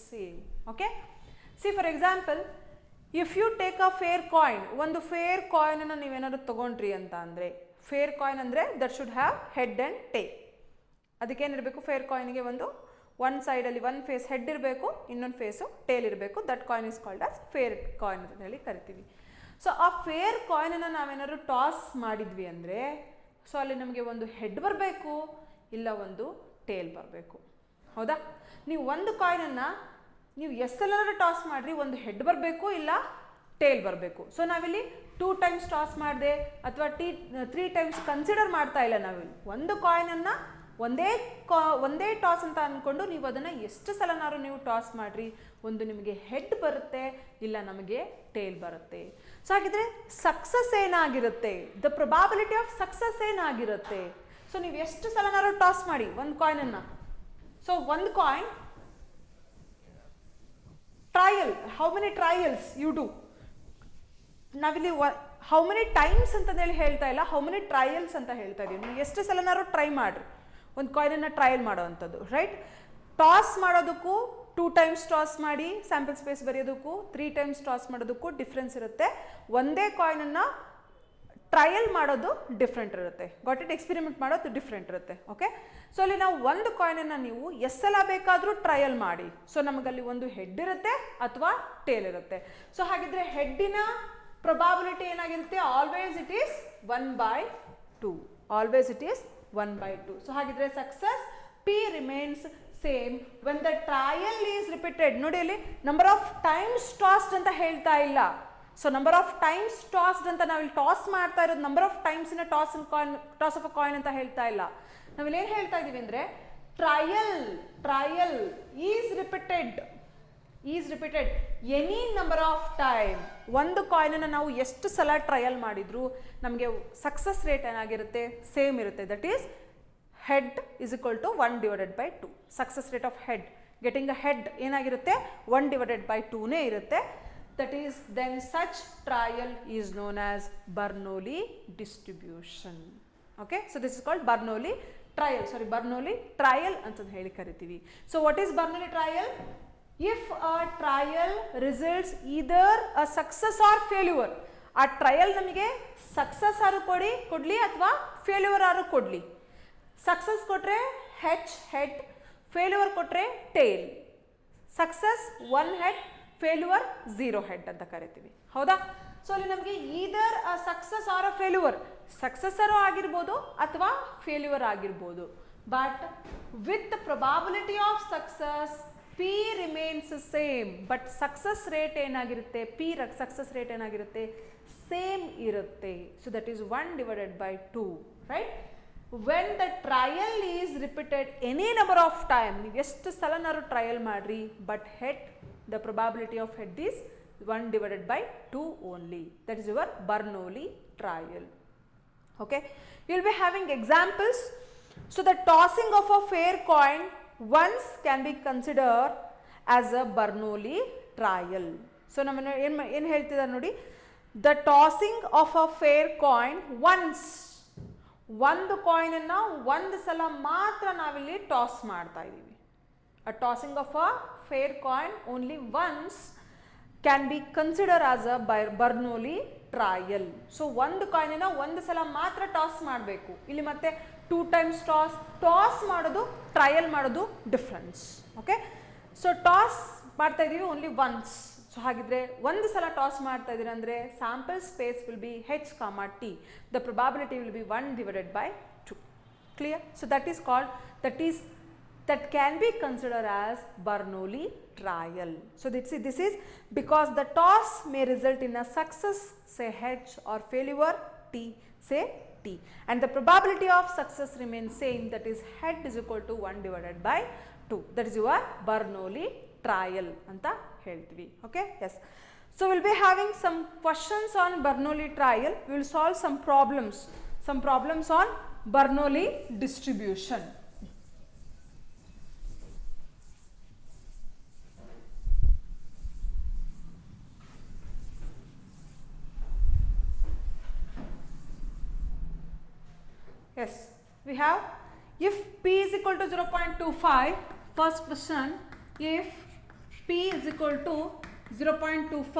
[SPEAKER 1] same. Okay? See for example, if you take a fair coin, ಒಂದು fair coin ಅನ್ನು ನೀವೇನಾದ್ರು ತಗೊಂಡ್ರಿ ಅಂತ ಅಂದರೆ, fair coin ಅಂದರೆ that should have head and tail. ಅದಕ್ಕೇನಿರಬೇಕು, fair ಕಾಯಿನ್ಗೆ ಒಂದು ಸೈಡಲ್ಲಿ ಒಂದು ಫೇಸ್ ಹೆಡ್ ಇರಬೇಕು, ಇನ್ನೊಂದು ಫೇಸು ಟೇಲ್ ಇರಬೇಕು. That coin is called as fair coin ಅಂತ ಹೇಳಿ ಕರಿತೀವಿ. ಸೊ ಆ ಫೇರ್ ಕಾಯಿನನ್ನು ನಾವೇನಾದ್ರು ಟಾಸ್ ಮಾಡಿದ್ವಿ ಅಂದರೆ, ಸೊ ಅಲ್ಲಿ ನಮಗೆ ಒಂದು ಹೆಡ್ ಬರಬೇಕು, ಇಲ್ಲ ಒಂದು ಟೇಲ್ ಬರಬೇಕು. ಹೌದಾ? ನೀವು ಒಂದು ಕಾಯಿನನ್ನು ನೀವು ಎಷ್ಟೆಲ್ಲಾದ್ರೂ ಟಾಸ್ ಮಾಡಿರಿ, ಒಂದು ಹೆಡ್ ಬರಬೇಕು ಇಲ್ಲ ಟೇಲ್ ಬರಬೇಕು. ಸೊ ನಾವಿಲ್ಲಿ 2 ಟೈಮ್ಸ್ ಟಾಸ್ ಮಾಡಿದೆ ಅಥವಾ 3 ಟೈಮ್ಸ್ ಕನ್ಸಿಡರ್ ಮಾಡ್ತಾ ಇಲ್ಲ. ನಾವಿಲ್ಲಿ ಒಂದು ಕಾಯಿನನ್ನು ಒಂದೇ ಟಾಸ್ ಅಂತ ಅಂದ್ಕೊಂಡು ನೀವು ಅದನ್ನು ಎಷ್ಟು ಸಲನಾದ್ರು ನೀವು ಟಾಸ್ ಮಾಡಿರಿ, ಒಂದು ನಿಮಗೆ ಹೆಡ್ ಬರುತ್ತೆ ಇಲ್ಲ ನಮಗೆ ಟೇಲ್ ಬರುತ್ತೆ. ಸೊ ಹಾಗಿದ್ರೆ ಸಕ್ಸಸ್ ಏನಾಗಿರುತ್ತೆ, ದ ಪ್ರೊಬಾಬಿಲಿಟಿ ಆಫ್ ಸಕ್ಸಸ್ ಏನಾಗಿರುತ್ತೆ? ಸೊ ನೀವು ಎಷ್ಟು ಸಲನಾದ್ರು ಟಾಸ್ ಮಾಡಿ ಒಂದು ಕಾಯಿನನ್ನು. ಸೊ ಒಂದು coin trial, how many trials you do. ನಾವಿಲ್ಲಿ ಹೌ ಮೆನಿ ಟೈಮ್ಸ್ ಅಂತಂದೇಳಿ ಹೇಳ್ತಾ ಇಲ್ಲ, ಹೌ ಮೆನಿ ಟ್ರಯಲ್ಸ್ ಅಂತ ಹೇಳ್ತಾ ಇದೀವಿ. ನೀವು ಎಷ್ಟು ಸಲನಾದ್ರು ಟ್ರೈ ಮಾಡಿರಿ ಒಂದು ಕಾಯಿನನ್ನು ಟ್ರಯಲ್ ಮಾಡೋವಂಥದ್ದು, ರೈಟ್? ಟಾಸ್ ಮಾಡೋದಕ್ಕೂ 2 ಟೈಮ್ಸ್ ಟಾಸ್ ಮಾಡಿ ಸ್ಯಾಂಪಲ್ ಸ್ಪೇಸ್ ಬರೆಯೋದಕ್ಕೂ 3 ಟೈಮ್ಸ್ ಟಾಸ್ ಮಾಡೋದಕ್ಕೂ ಡಿಫ್ರೆನ್ಸ್ ಇರುತ್ತೆ. ಒಂದೇ ಕಾಯಿನನ್ನು ಟ್ರಯಲ್ ಮಾಡೋದು ಡಿಫ್ರೆಂಟ್ ಇರುತ್ತೆ, ಗಾಟ್ ಇಟ್? ಎಕ್ಸ್ಪೆರಿಮೆಂಟ್ ಮಾಡೋದು ಡಿಫ್ರೆಂಟ್ ಇರುತ್ತೆ. ಓಕೆ? ಸೊ ಅಲ್ಲಿ ನಾವು ಒಂದು ಕಾಯಿನನ್ನು ನೀವು ಎಷ್ಟೆಲ್ಲ ಬೇಕಾದರೂ ಟ್ರಯಲ್ ಮಾಡಿ. ಸೊ ನಮಗಲ್ಲಿ ಒಂದು ಹೆಡ್ ಇರುತ್ತೆ ಅಥವಾ ಟೇಲ್ ಇರುತ್ತೆ. ಸೊ ಹಾಗಿದ್ರೆ ಹೆಡ್ಡಿನ ಪ್ರೊಬಾಬಿಲಿಟಿ ಏನಾಗಿರುತ್ತೆ? Always it is 1/2. ಸೊ ಹಾಗಿದ್ರೆ success P remains same when the trial is repeated. ನೋಡಿ ಅಲ್ಲಿ ನಂಬರ್ ಆಫ್ ಟೈಮ್ಸ್ ಟಾಸ್ಡ್ ಅಂತ ಹೇಳ್ತಾ ಇಲ್ಲ. So number of times tossed ಅಂತ ನಾವಿಲ್ಲಿ ಟಾಸ್ ಮಾಡ್ತಾ ಇರೋದು number of times in toss of a coin ಅಂತ ಹೇಳ್ತಾ ಇಲ್ಲ. ನಾವಿಲ್ಲಿ ಏನು ಹೇಳ್ತಾ ಇದೀವಿ ಅಂದರೆ trial is repeated any number of time. ಒಂದು ಕಾಯಿನನ್ನು ನಾವು ಎಷ್ಟು ಸಲ ಟ್ರಯಲ್ ಮಾಡಿದ್ರು ನಮಗೆ ಸಕ್ಸಸ್ ರೇಟ್ ಏನಾಗಿರುತ್ತೆ? ಸೇಮ್ ಇರುತ್ತೆ. That is head is equal to 1/2. Success rate of head, getting a head ಏನಾಗಿರುತ್ತೆ? 1/2ನೇ ಇರುತ್ತೆ. That is, then such trial is known as Bernoulli distribution. Okay, so this is called Bernoulli trial ಅಂತ ಹೇಳಿ ಕರಿತೀವಿ. So what is Bernoulli trial? If a trial results either a success or failure, ಆ trial ನಮಗೆ success ಆರು ಕೊಡಲಿ ಅಥವಾ failure ಆರು ಕೊಡಲಿ. ಸಕ್ಸಸ್ ಕೊಟ್ಟರೆ ಹೆಡ್, ಫೇಲ್ಯೂರ್ ಕೊಟ್ಟರೆ tail. Success 1 head, failure 0 head ಅಂತ ಕರಿತೀವಿ. ಹೌದಾ? ಸೊ ಅಲ್ಲಿ ನಮಗೆ either a success or a failure, ಸಕ್ಸಸ್ಸರು ಆಗಿರ್ಬೋದು ಅಥವಾ ಫೇಲ್ಯೂರ್ ಆಗಿರ್ಬೋದು. But with probability of success P remains same. But success rate ಏನಾಗಿರುತ್ತೆ? ಸಕ್ಸಸ್ ರೇಟ್ ಏನಾಗಿರುತ್ತೆ? ಸೇಮ್ ಇರುತ್ತೆ. So that is 1/2, right? When the trial is repeated any number of time, ನೀವು ಎಷ್ಟು ಸಲನಾದ್ರು trial ಮಾಡ್ರಿ, but head, the probability of head is 1/2 only. That is your Bernoulli trial. Okay, you will be having examples. So the tossing of a fair coin once can be considered as a Bernoulli trial. So ಏನು ಹೇಳ್ತಿದ್ದಾರೆ ನೋಡಿ, the tossing of a fair coin once. ಒಂದು ಕಾಯಿನನ್ನು ಒಂದು ಸಲ ಮಾತ್ರ ನಾವಿಲ್ಲಿ toss ಮಾಡ್ತಾ ಇದ್ದೀವಿ. A tossing of a fair coin only once can be consider as a Bernoulli trial. So ಒಂದು ಕಾಯಿನನ್ನು ಒಂದು ಸಲ ಮಾತ್ರ ಟಾಸ್ ಮಾಡಬೇಕು. ಇಲ್ಲಿ ಮತ್ತೆ 2 times ಟಾಸ್ ಮಾಡೋದು ಟ್ರಯಲ್ ಮಾಡೋದು ಡಿಫ್ರೆನ್ಸ್. ಓಕೆ, ಸೊ ಟಾಸ್ ಮಾಡ್ತಾ ಇದ್ದೀವಿ ಓನ್ಲಿ ಒನ್ಸ್. ಸೊ ಹಾಗಿದ್ರೆ ಒಂದು ಸಲ ಟಾಸ್ ಮಾಡ್ತಾ ಇದ್ದೀರಿ ಅಂದರೆ sample space will be h, t. The probability will be 1 divided by 2. Clear? So that is called, that can be considered as Bernoulli trial. So this is because the toss may result in a success, say H, or failure, T, say T, and the probability of success remains same, that is head is equal to 1 divided by 2. That is your Bernoulli trial anta heltivi. Okay, yes. So we'll be having some questions on Bernoulli trial. We will solve some problems on Bernoulli distribution. Yes, we have if p is equal to 0.25, first question, if p is equal to 0.25,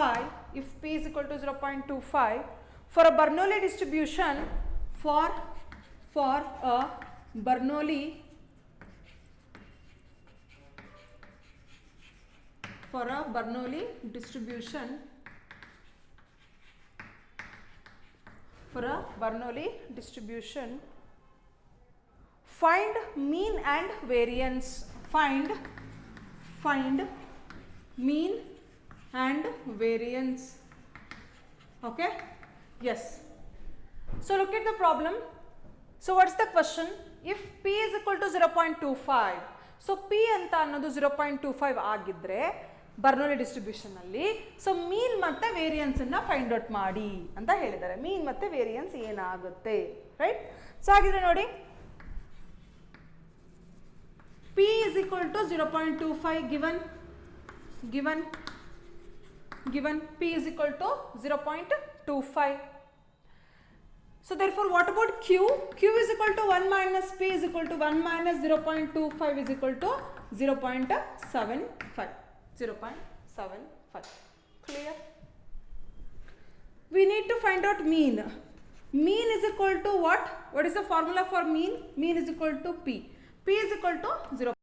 [SPEAKER 1] if p is equal to 0.25 for a Bernoulli distribution, for a Bernoulli distribution, find mean and variance. Find mean and variance. Okay, yes. So look at the problem. So what's the question? If p is equal to 0.25, so p anta ಅನ್ನೋದು 0.25 ಆಗಿದ್ರೆ ಬರ್ನೋಲಿ distribution ಅಲ್ಲಿ, so mean ಮತ್ತೆ variance ಅನ್ನ find out ಮಾಡಿ ಅಂತ ಹೇಳಿದ್ದಾರೆ. ಮೀನ್ ಮತ್ತೆ variance ಏನಾಗುತ್ತೆ, ರೈಟ್? ಸೊ ಹಾಗಿದ್ರೆ ನೋಡಿ, p is equal to 0.25 given p is equal to 0.25. So therefore what about q? Q is equal to 1 minus p is equal to 1 minus 0.25 is equal to 0.75. Clear? We need to find out mean. Mean is equal to what? What is the formula for mean? Mean is equal to p. P is equal to 0.25.